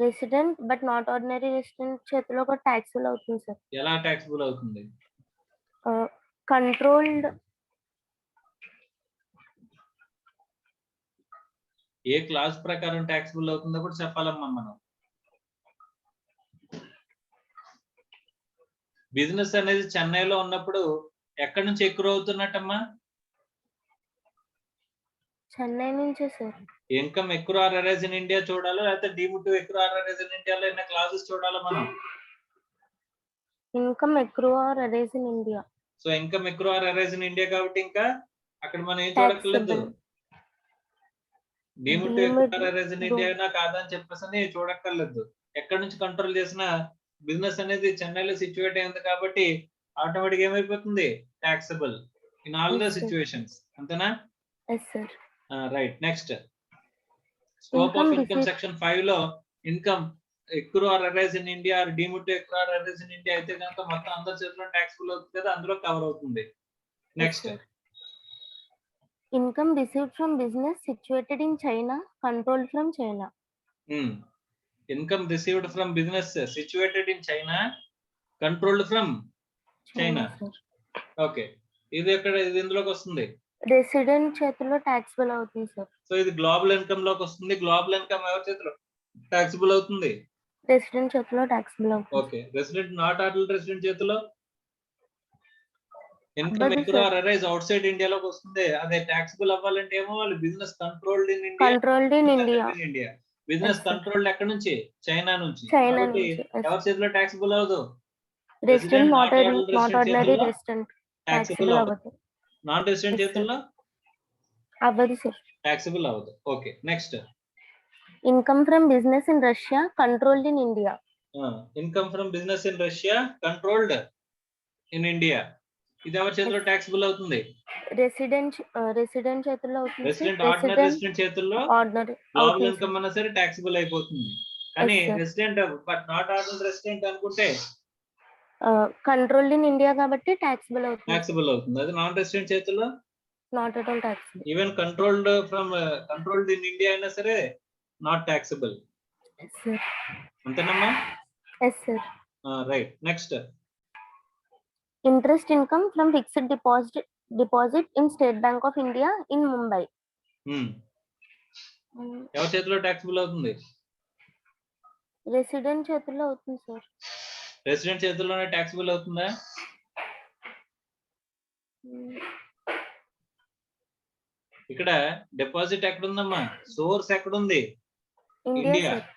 Resident but not ordinary resident చేతిలో కూడా ట్యాక్సిబుల్ అవుతుంది సార్. ఎలా ట్యాక్సిబుల్ అవుతుంది? కంట్రోల్డ్. ఏ క్లాస్ ప్రకారం ట్యాక్సిబుల్ అవుతుందో కూడా చెప్పాలమ్మా మనం. బిజినెస్ అనేది చెన్నైలో ఉన్నప్పుడు ఎక్కడి నుంచి ఎక్కువ అవుతున్నట్టమ్మా? చెన్నై నుంచే sir. Income accrue arise in India చూడాలో లేకపోతే deemed to accrue arise in ఇండియాలో ఉన్న క్లాసెస్ చూడాలా మనం? Income accrue arise in India. So income accrue arise in India కాబట్టి ఇంకా అక్కడ మనం ఏం చూడక్కర్లేదు. Deemed to accrue arise in India కాదని చెప్పేసి చూడక్కర్లేదు. ఎక్కడి నుంచి కంట్రోల్ చేసినా బిజినెస్ అనేది చెన్నైలో సిచ్యువేట్ అయింది కాబట్టి ఆటోమేటిక్ ఏమైపోతుంది? Taxable in all the situations. అంతేనా? Yes sir. Right. Next scope of income section 5 లో income accrue arise in India or deemed to accrue arise in India అయితే కనుక మొత్తం అందరి చేతిలో ట్యాక్సిబుల్ అవుతుంది కదా, అందులో కవర్ అవుతుంది. Next income received from business situated in China controlled from China. Income received from business situated in China controlled from China. Sir. Okay, ఇది ఇందులోకి వస్తుంది. రెసిడెంట్ చేతిలో ట్యాక్సిబుల్ అవుతుంది సార్. సో ఇది గ్లోబల్ ఇన్కమ్ లోకి వస్తుంది. గ్లోబల్ ఇన్కమ్ ఎవరి చేతిలో టాక్సిబుల్ అవుతుంది? రెసిడెంట్ చేతిలో ట్యాక్సిబుల్ అవుతుంది. Okay, resident not order resident చేతిలో ఇన్కమ్ అవ్వదు ఎక్కడ సార్. అరైజ్ అవుట్ సైడ్ ఇండియాలోకి వస్తుంది. అదే టాక్సిబుల్ అవ్వాలంటే ఏమో వాళ్ళు business controlled in India, controlled in India. India business Yes, sir. Controlled ఎక్కడ నుంచి? చైనా నుంచి. చైనా కాబట్టి నుంచి. ఎవరి చేతిలో టాక్సిబుల్ అవ్వదు? Resident not not ordered resident ordinary చేతుల్లో రెసిడెంట్ టాక్సిబుల్ ట్యాక్సిబుల్ అవ్వదు. అవ్వదు. Non resident Yes, sir. చేతుల్లో అవ్వదు సార్. టాక్సిబుల్ అవ్వదు. Okay, next income from business in Russia controlled in India. Income from business in Russia controlled in India. ఇది ఎవరి చేతిలో taxable అవుతుంది? రెసిడెంట్ చేతుల్లో అవుతుంది. రెసిడెంట్ ఆర్డినరీ రెసిడెంట్ చేతుల్లో ఆర్డినరీ గ్లోబల్ అవుతుంది ఇన్కమ్ అన్నా సరే టాక్సిబుల్ అయిపోతుంది. కానీ Yes, sir. Resident but not ordinary resident అనుకుంటే కంట్రోల్డ్ ఇన్ ఇండియా కాబట్టి ట్యాక్సిబుల్ అవుతుంది. టాక్సిబుల్ అవుతుంది. అది నాన్ రెసిడెంట్ చేతుల్లో not at all taxable. Even controlled in India అయినా సరే నాట్ టాక్సిబుల్. Yes sir. అంతేనమ్మా? Yes sir. Right, next interest income from fixed deposit in State Bank of India in Mumbai. ఎవరి చేతిలో taxable అవుతుంది? Resident చేతుల్లో అవుతుంది sir. Resident చేతుల్లోనే taxable అవుతుందా? ఇక్కడ డిపాజిట్ ఎక్కడుందమ్మా? సోర్స్ ఎక్కడుంది? India India. Sir.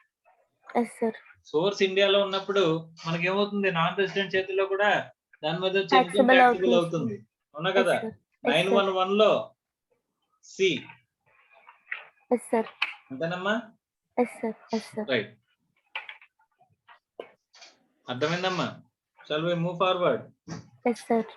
Yes sir. Source ఇండియాలో ఉన్నప్పుడు మనకేమవుతుంది? నాన్ రెసిడెంట్ చేతుల్లో కూడా దాని మీద వచ్చే ఇన్కమ్ Taxable టాక్సిబుల్ అవుతుంది. అవుతుంది. అవునా కదా? Yes, sir. Yes, sir. 911 లో సి. Yes sir. అంతేనమ్మా? Yes sir. Yes sir. Right, అర్థమైందమ్మా? Shall we move forward? Yes sir.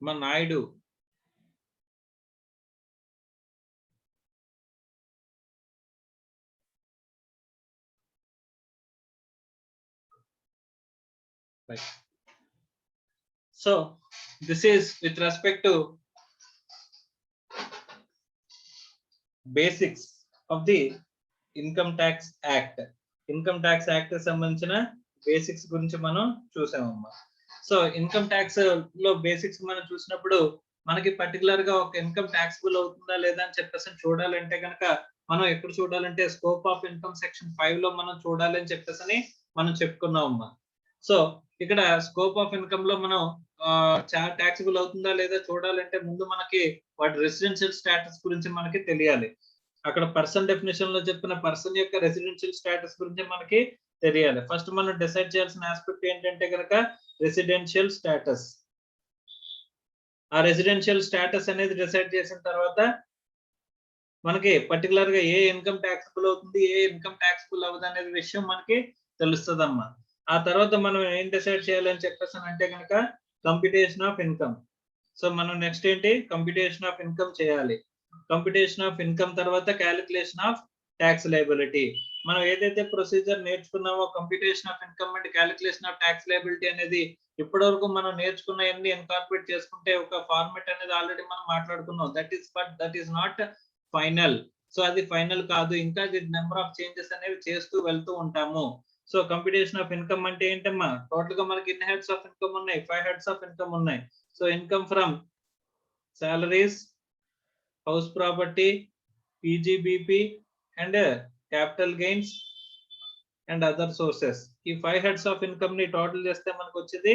మా Naidu right. So this is with respect to basics of the Income Tax Act. Income Tax Act సంబంధించిన basics గురించి మనం చూసామమ్మా. So income tax లో basics మనం చూసినప్పుడు మనకి particular గా ఒక ఇన్కమ్ ట్యాక్సిబుల్ అవుతుందా లేదా అని చెప్పేసి చూడాలంటే కనుక మనం ఎక్కడ చూడాలంటే స్కోప్ ఆఫ్ ఇన్కమ్ సెక్షన్ 5 లో మనం చూడాలి అని చెప్పేసి మనం చెప్పుకున్నామమ్మా. సో ఇక్కడ స్కోప్ ఆఫ్ ఇన్కమ్ లో మనం ట్యాక్సిబుల్ అవుతుందా లేదా చూడాలంటే ముందు మనకి వాటి రెసిడెన్షియల్ స్టేటస్ గురించి మనకి తెలియాలి. అక్కడ పర్సన్ డెఫినేషన్ లో చెప్పిన పర్సన్ యొక్క రెసిడెన్షియల్ స్టేటస్ గురించి మనకి తెలియాలి. ఫస్ట్ మనం డిసైడ్ చేయాల్సిన ఆస్పెక్ట్ ఏంటంటే కనుక రెసిడెన్షియల్ స్టేటస్. ఆ రెసిడెన్షియల్ స్టేటస్ అనేది డిసైడ్ చేసిన తర్వాత మనకి పర్టికులర్ గా ఏ ఇన్కమ్ ట్యాక్సిబుల్ అవుతుంది, ఏ ఇన్కమ్ ట్యాక్సిబుల్ అవ్వదు అనేది విషయం మనకి తెలుస్తుందమ్మా. ఆ తర్వాత మనం ఏం డిసైడ్ చేయాలని చెప్పేసి అంటే కనుక కంప్యూటేషన్ ఆఫ్ ఇన్కమ్. సో మనం నెక్స్ట్ ఏంటి? కంప్యూటేషన్ ఆఫ్ ఇన్కమ్ చేయాలి. కంప్యూటేషన్ ఆఫ్ ఇన్కమ్ తర్వాత క్యాలిక్యులేషన్ ఆఫ్ ట్యాక్స్ లయబిలిటీ. మనం ఏదైతే ప్రొసీజర్ నేర్చుకున్నామో computation of income and calculation of tax liability అనేది ఇప్పటి వరకు మనం నేర్చుకున్నవన్నీ ఇన్కార్పొరేట్ చేసుకుంటే ఒక ఫార్మాట్ అనేది ఆల్రెడీ మనం మాట్లాడుకున్నాం. That is not final. So అది ఫైనల్ కాదు, ఇంకా నెంబర్ ఆఫ్ చేంజెస్ అనేవి చేస్తూ వెళ్తూ ఉంటాము. సో కంప్యూటేషన్ ఆఫ్ ఇన్కమ్ అంటే ఏంటమ్మా? టోటల్ గా మనకి ఎన్ని హెడ్స్ ఆఫ్ ఇన్కమ్ ఉన్నాయి? 5 హెడ్స్ ఆఫ్ ఇన్కమ్ ఉన్నాయి. So income from salaries, house property, PGBP and capital gains and other sources. ఈ 5 హెడ్స్ ఆఫ్ ఇన్కమ్ ని టోటల్ చేస్తే మనకు వచ్చేది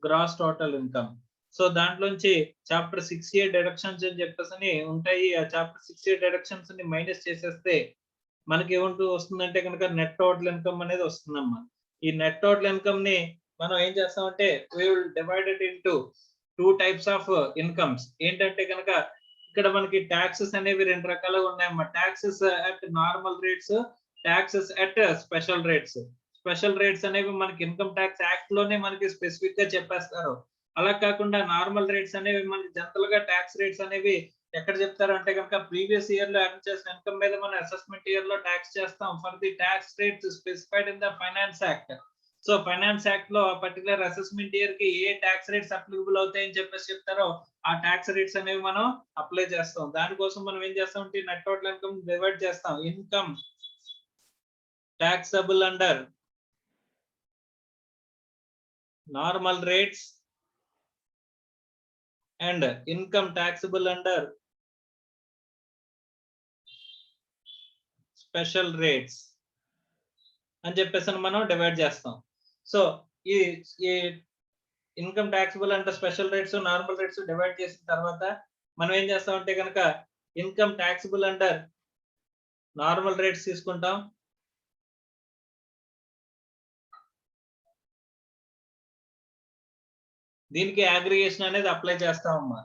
గ్రాస్ టోటల్ ఇన్కమ్. సో దాంట్లోంచి చాప్టర్ 6A డిడక్షన్స్ అని చెప్పేసి ఉంటాయి. ఆ చాప్టర్ 6A డిడక్షన్స్ ని మైనస్ చేసేస్తే మనకి ఏమంటూ వస్తుందంటే కనుక నెట్ టోటల్ ఇన్కమ్ అనేది వస్తుందమ్మా. ఈ నెట్ టోటల్ ఇన్కమ్ ని మనం ఏం చేస్తామంటే we will divide it into 2 types of incomes. ఏంటంటే కనుక ఇక్కడ మనకి taxes అనేవి 2 రకాలుగా ఉన్నాయన్నమాట. taxes at normal rates, taxes at special rates. Special rates అనేవి మనకి ఇన్కమ్ ట్యాక్స్ యాక్ట్ లోనే మనకి స్పెసిఫిక్ గా చెప్పేస్తారు. అలా కాకుండా నార్మల్ రేట్స్ అనేవి మనకి జనరల్ గా ట్యాక్స్ రేట్స్ అనేవి ఎక్కడ చెప్తారు అంటే కనుక ప్రీవియస్ ఇయర్ లో ఎర్న్ చేసిన ఇన్కమ్ మీద మనం అసెస్మెంట్ ఇయర్ లో ట్యాక్స్ చేస్తాం for the tax rates specified in the finance act. So finance act లో పర్టికులర్ అసెస్మెంట్ ఇయర్ కి ఏ ట్యాక్స్ రేట్స్ అప్లికబుల్ అవుతాయని చెప్పేసి చెప్తారో ఆ ట్యాక్స్ రేట్స్ అనేవి మనం అప్లై చేస్తాం. దానికోసం మనం ఏం చేస్తాం అంటే నెట్ టోటల్ ఇన్కమ్ డివైడ్ చేస్తాం. Income taxable under normal rates and income taxable under special rates అని చెప్పేసి మనం డివైడ్ చేస్తాం. సో ఈ income taxable under special rates normal rates divide చేసిన తర్వాత మనం ఏం చేస్తాం అంటే కనుక income taxable under normal rates తీసుకుంటాం. దీనికి అగ్రిగేషన్ అనేది అప్లై చేస్తామమ్మా.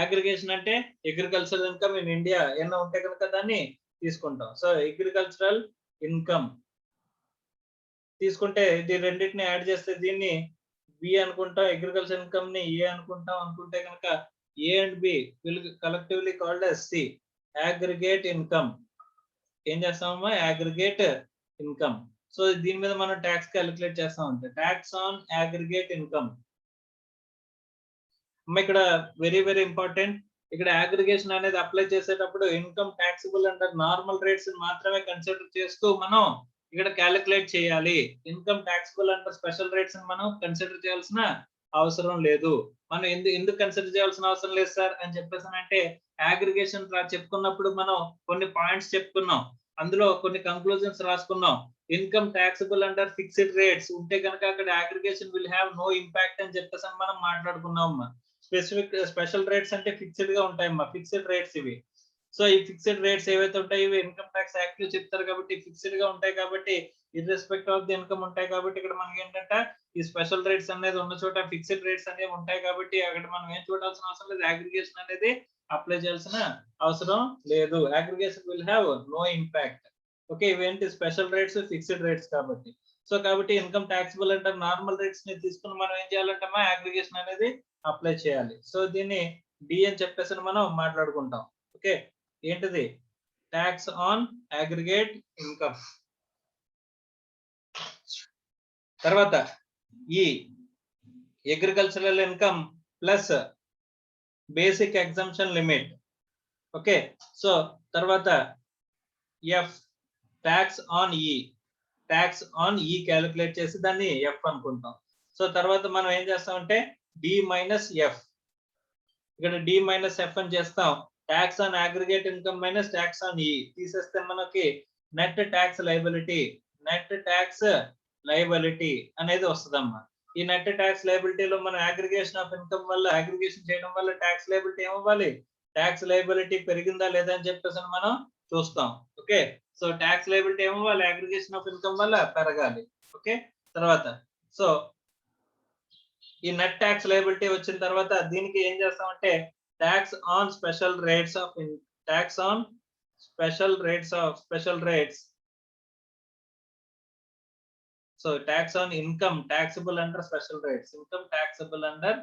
అగ్రిగేషన్ అంటే అగ్రికల్చరల్ ఇన్కమ్ ఇన్ ఇండియా ఏమన్నా ఉంటే కనుక దాన్ని తీసుకుంటాం. సో అగ్రికల్చరల్ ఇన్కమ్ తీసుకుంటే ఇది రెండింటిని యాడ్ చేస్తే దీన్ని బి అనుకుంటాం, అగ్రికల్చర్ ఇన్కమ్ ని ఏ అనుకుంటాం. అనుకుంటే కనుక A and B will collectively called as C aggregate income. ఏం చేస్తామమ్మా అగ్రిగేట్ ఇన్కమ్. సో దీని మీద మనం ట్యాక్స్ క్యాలిక్యులేట్ చేస్తాం అంటే ట్యాక్స్ ఆన్ అగ్రిగేట్ ఇన్కమ్. ఇక్కడ వెరీ ఇంపార్టెంట్, ఇక్కడ అగ్రిగేషన్ అనేది అప్లై చేసేటప్పుడు income taxable under normal rates మాత్రమే కన్సిడర్ చేస్తూ మనం ఇక్కడ క్యాలిక్యులేట్ చేయాలి. Income taxable under special rates మనం కన్సిడర్ చేయాల్సిన అవసరం లేదు. మనం ఎందుకు కన్సిడర్ చేయాల్సిన అవసరం లేదు సార్ అని చెప్పేసి అంటే అగ్రిగేషన్ చెప్పుకున్నప్పుడు మనం కొన్ని పాయింట్స్ చెప్పుకున్నాం, అందులో కొన్ని కంక్లూజన్స్ రాసుకున్నాం. Income taxable under fixed rates ఉంటే కనుక అక్కడ aggregation will have no impact అని చెప్పేసి మనం మాట్లాడుకున్నాం. స్పెసిఫిక్ స్పెషల్ రేట్స్ అంటే ఫిక్స్డ్ గా ఉంటాయమ్మా, ఫిక్స్డ్ రేట్స్ ఇవి. సో ఈ ఫిక్స్డ్ రేట్స్ ఏవైతే ఉంటాయి ఇవి ఇన్కమ్ ట్యాక్స్ యాక్ట్ లో చెప్తారు కాబట్టి ఫిక్స్డ్ గా ఉంటాయి కాబట్టి ఇర్రెస్పెక్ట్ ఆఫ్ ది ఇన్కమ్ ఉంటాయి కాబట్టి ఇక్కడ మనకి ఏంటంటే ఈ స్పెషల్ రేట్స్ అనేది ఉన్న చోట ఫిక్స్డ్ రేట్స్ అనేవి ఉంటాయి కాబట్టి అక్కడ మనం ఏం చూడాల్సిన అవసరం లేదు, అగ్రిగేషన్ అనేది అప్లై చేయాల్సిన అవసరం లేదు. Aggregation will have no impact. Okay, ఇవేంటి స్పెషల్ రేట్స్ ఫిక్స్డ్ రేట్స్ కాబట్టి. సో కాబట్టి income taxable under normal rates ని తీసుకుని మనం ఏం చేయాలంటే అగ్రిగేషన్ అనేది అప్లై చేయాలి. సో దీన్ని డి అని చెప్పేసి మనం మాట్లాడుకుంటాం. ఓకే, ఏంటిది ట్యాక్స్ ఆన్ అగ్రిగేట్ ఇన్కమ్. తర్వాత ఈ agricultural income plus basic exemption limit. Okay, so తర్వాత F tax on E, tax on E calculate చేసి దాన్ని ఎఫ్ అనుకుంటాం. సో తర్వాత మనం ఏం చేస్తామంటే డి మైనస్ ఎఫ్, ఇక్కడ డి మైనస్ ఎఫ్ అని చేస్తాం. Tax on aggregate income minus tax on E తీసేస్తే మనకి net tax liability, net tax liability అనేది వస్తుందమ్మా. ఈ నెట్ ట్యాక్స్ లయబిలిటీలో మనం అగ్రిగేషన్ ఆఫ్ ఇన్కమ్ వల్ల అగ్రిగేషన్ చేయడం వల్ల ట్యాక్స్ లయబిలిటీ ఏమవ్వాలి, ట్యాక్స్ లయబిలిటీ పెరిగిందా లేదా అని చెప్పేసి మనం చూస్తాం. ఓకే, సో ట్యాక్స్ లయబిలిటీ ఏమవ్వాలి, అగ్రిగేషన్ ఆఫ్ ఇన్కమ్ వల్ల పెరగాలి. ఓకే, తర్వాత సో ఈ నెట్ ట్యాక్స్ లయబిలిటీ వచ్చిన తర్వాత దీనికి ఏం చేస్తామంటే tax on special rates of tax on special rates of special rates. So tax on income taxable under special rates, income taxable under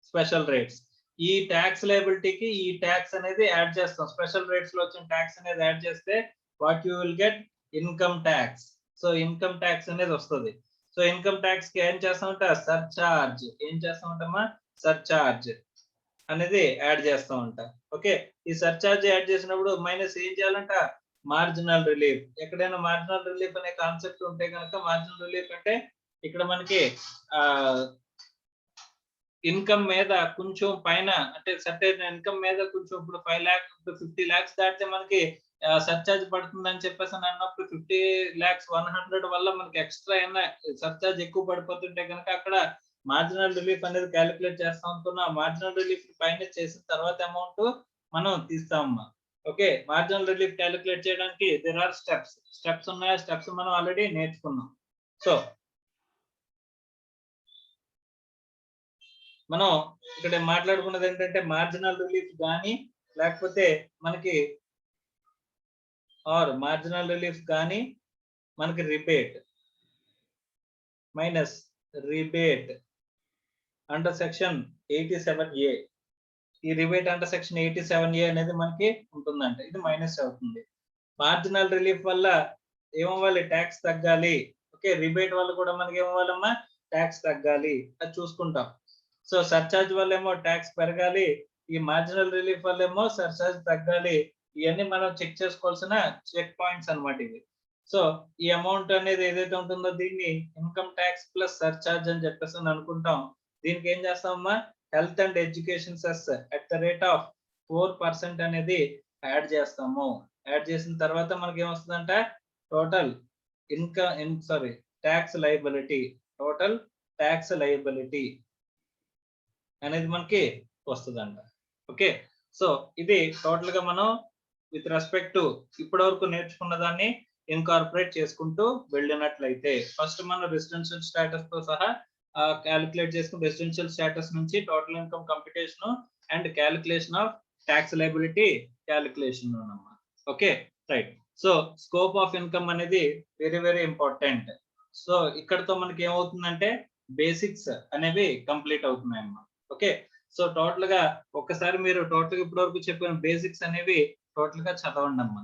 special rates. ఈ ట్యాక్స్ లయబిలిటీకి ఈ tax అనేది add చేస్తాం. Special rates లో వచ్చిన ట్యాక్స్ అనేది add చేస్తే what you will get income tax. So income tax అనేది వస్తుంది. సో ఇన్కమ్ ట్యాక్స్ కి ఏం చేస్తామంటే సర్చార్జ్, ఏం చేస్తామంటమ్మా సర్చార్జ్ అనేది యాడ్ చేస్తూ ఉంటా. ఓకే, ఈ సర్చార్జ్ యాడ్ చేసినప్పుడు మైనస్ ఏం చేయాలంట మార్జినల్ రిలీఫ్. ఎక్కడైనా మార్జినల్ రిలీఫ్ అనే కాన్సెప్ట్ ఉంటే కనుక మార్జినల్ రిలీఫ్ అంటే ఇక్కడ మనకి ఇన్కమ్ మీద కొంచెం పైన అంటే సర్టెన్ ఇన్కమ్ మీద కొంచెం ఇప్పుడు 5 lakhs 50 lakhs దాటితే మనకి సర్చార్జ్ పడుతుంది అని చెప్పేసి అన్నప్పుడు 50 lakhs 100 వల్ల మనకి ఎక్స్ట్రా అయినా సర్చార్జ్ ఎక్కువ పడిపోతుంటే కనుక అక్కడ మార్జినల్ రిలీఫ్ అనేది క్యాలిక్యులేట్ చేస్తాం అనుకున్నా. మార్జినల్ రిలీఫ్ పైన చేసిన తర్వాత అమౌంట్ మనం తీస్తామమ్మా. ఓకే, మార్జినల్ రిలీఫ్ క్యాలిక్యులేట్ చేయడానికి దేర్ ఆర్ స్టెప్స్ ఉన్నాయి. స్టెప్స్ మనం ఆల్రెడీ నేర్చుకున్నాం. సో మనం ఇక్కడ మాట్లాడుకున్నది ఏంటంటే మార్జినల్ రిలీఫ్ కానీ లేకపోతే మనకి మార్జినల్ రిలీఫ్ కానీ మనకి rebate minus rebate under section 87A. ఈ రిబేట్ అండర్ సెక్షన్ 87A అనేది మనకి ఉంటుందంట, ఇది మైనస్ అవుతుంది. మార్జినల్ రిలీఫ్ వల్ల ఏమవ్వాలి, ట్యాక్స్ తగ్గాలి. ఓకే, రిబేట్ వల్ల కూడా మనకి ఏమవ్వాలమ్మా, ట్యాక్స్ తగ్గాలి, అది చూసుకుంటాం. సో సర్చార్జ్ వల్ల ఏమో ట్యాక్స్ పెరగాలి, ఈ మార్జినల్ రిలీఫ్ వల్ల ఏమో సర్చార్జ్ తగ్గాలి. ఇవన్నీ మనం చెక్ చేసుకోవాల్సిన చెక్ పాయింట్స్ అన్నమాట ఇవి. సో ఈ అమౌంట్ అనేది ఏదైతే ఉంటుందో దీన్ని ఇన్కమ్ ట్యాక్స్ ప్లస్ సర్చార్జ్ అని చెప్పేసి అనుకుంటాం. దీనికి ఏం చేస్తామమ్మా, health and education cess at the rate of 4% అనేది యాడ్ చేస్తాము. యాడ్ చేసిన తర్వాత మనకి ఏమొస్తుందంట, total tax liability, total tax liability అనేది మనకి వస్తుందంట. ఓకే, సో ఇది టోటల్ గా మనం విత్ రెస్పెక్ట్ టు ఇప్పటి వరకు నేర్చుకున్న దాన్ని ఇన్కార్పొరేట్ చేసుకుంటూ వెళ్ళినట్లయితే ఫస్ట్ మనం రెసిడెన్షియల్ స్టేటస్ తో సహా క్యాలిక్యులేట్ చేసుకుని రెసిడెన్షియల్ స్టేటస్ నుంచి total income computation and calculation of tax liability calculation అన్నమాట. Okay right. So scope of income అనేది వెరీ వెరీ ఇంపార్టెంట్. సో ఇక్కడతో మనకి ఏమవుతుందంటే బేసిక్స్ అనేవి కంప్లీట్ అవుతున్నాయి అన్నమాట. ఓకే, సో టోటల్ గా ఒక్కసారి మీరు టోటల్ ఇప్పటి వరకు చెప్పిన బేసిక్స్ అనేవి టోటల్ గా చదవండి అమ్మా.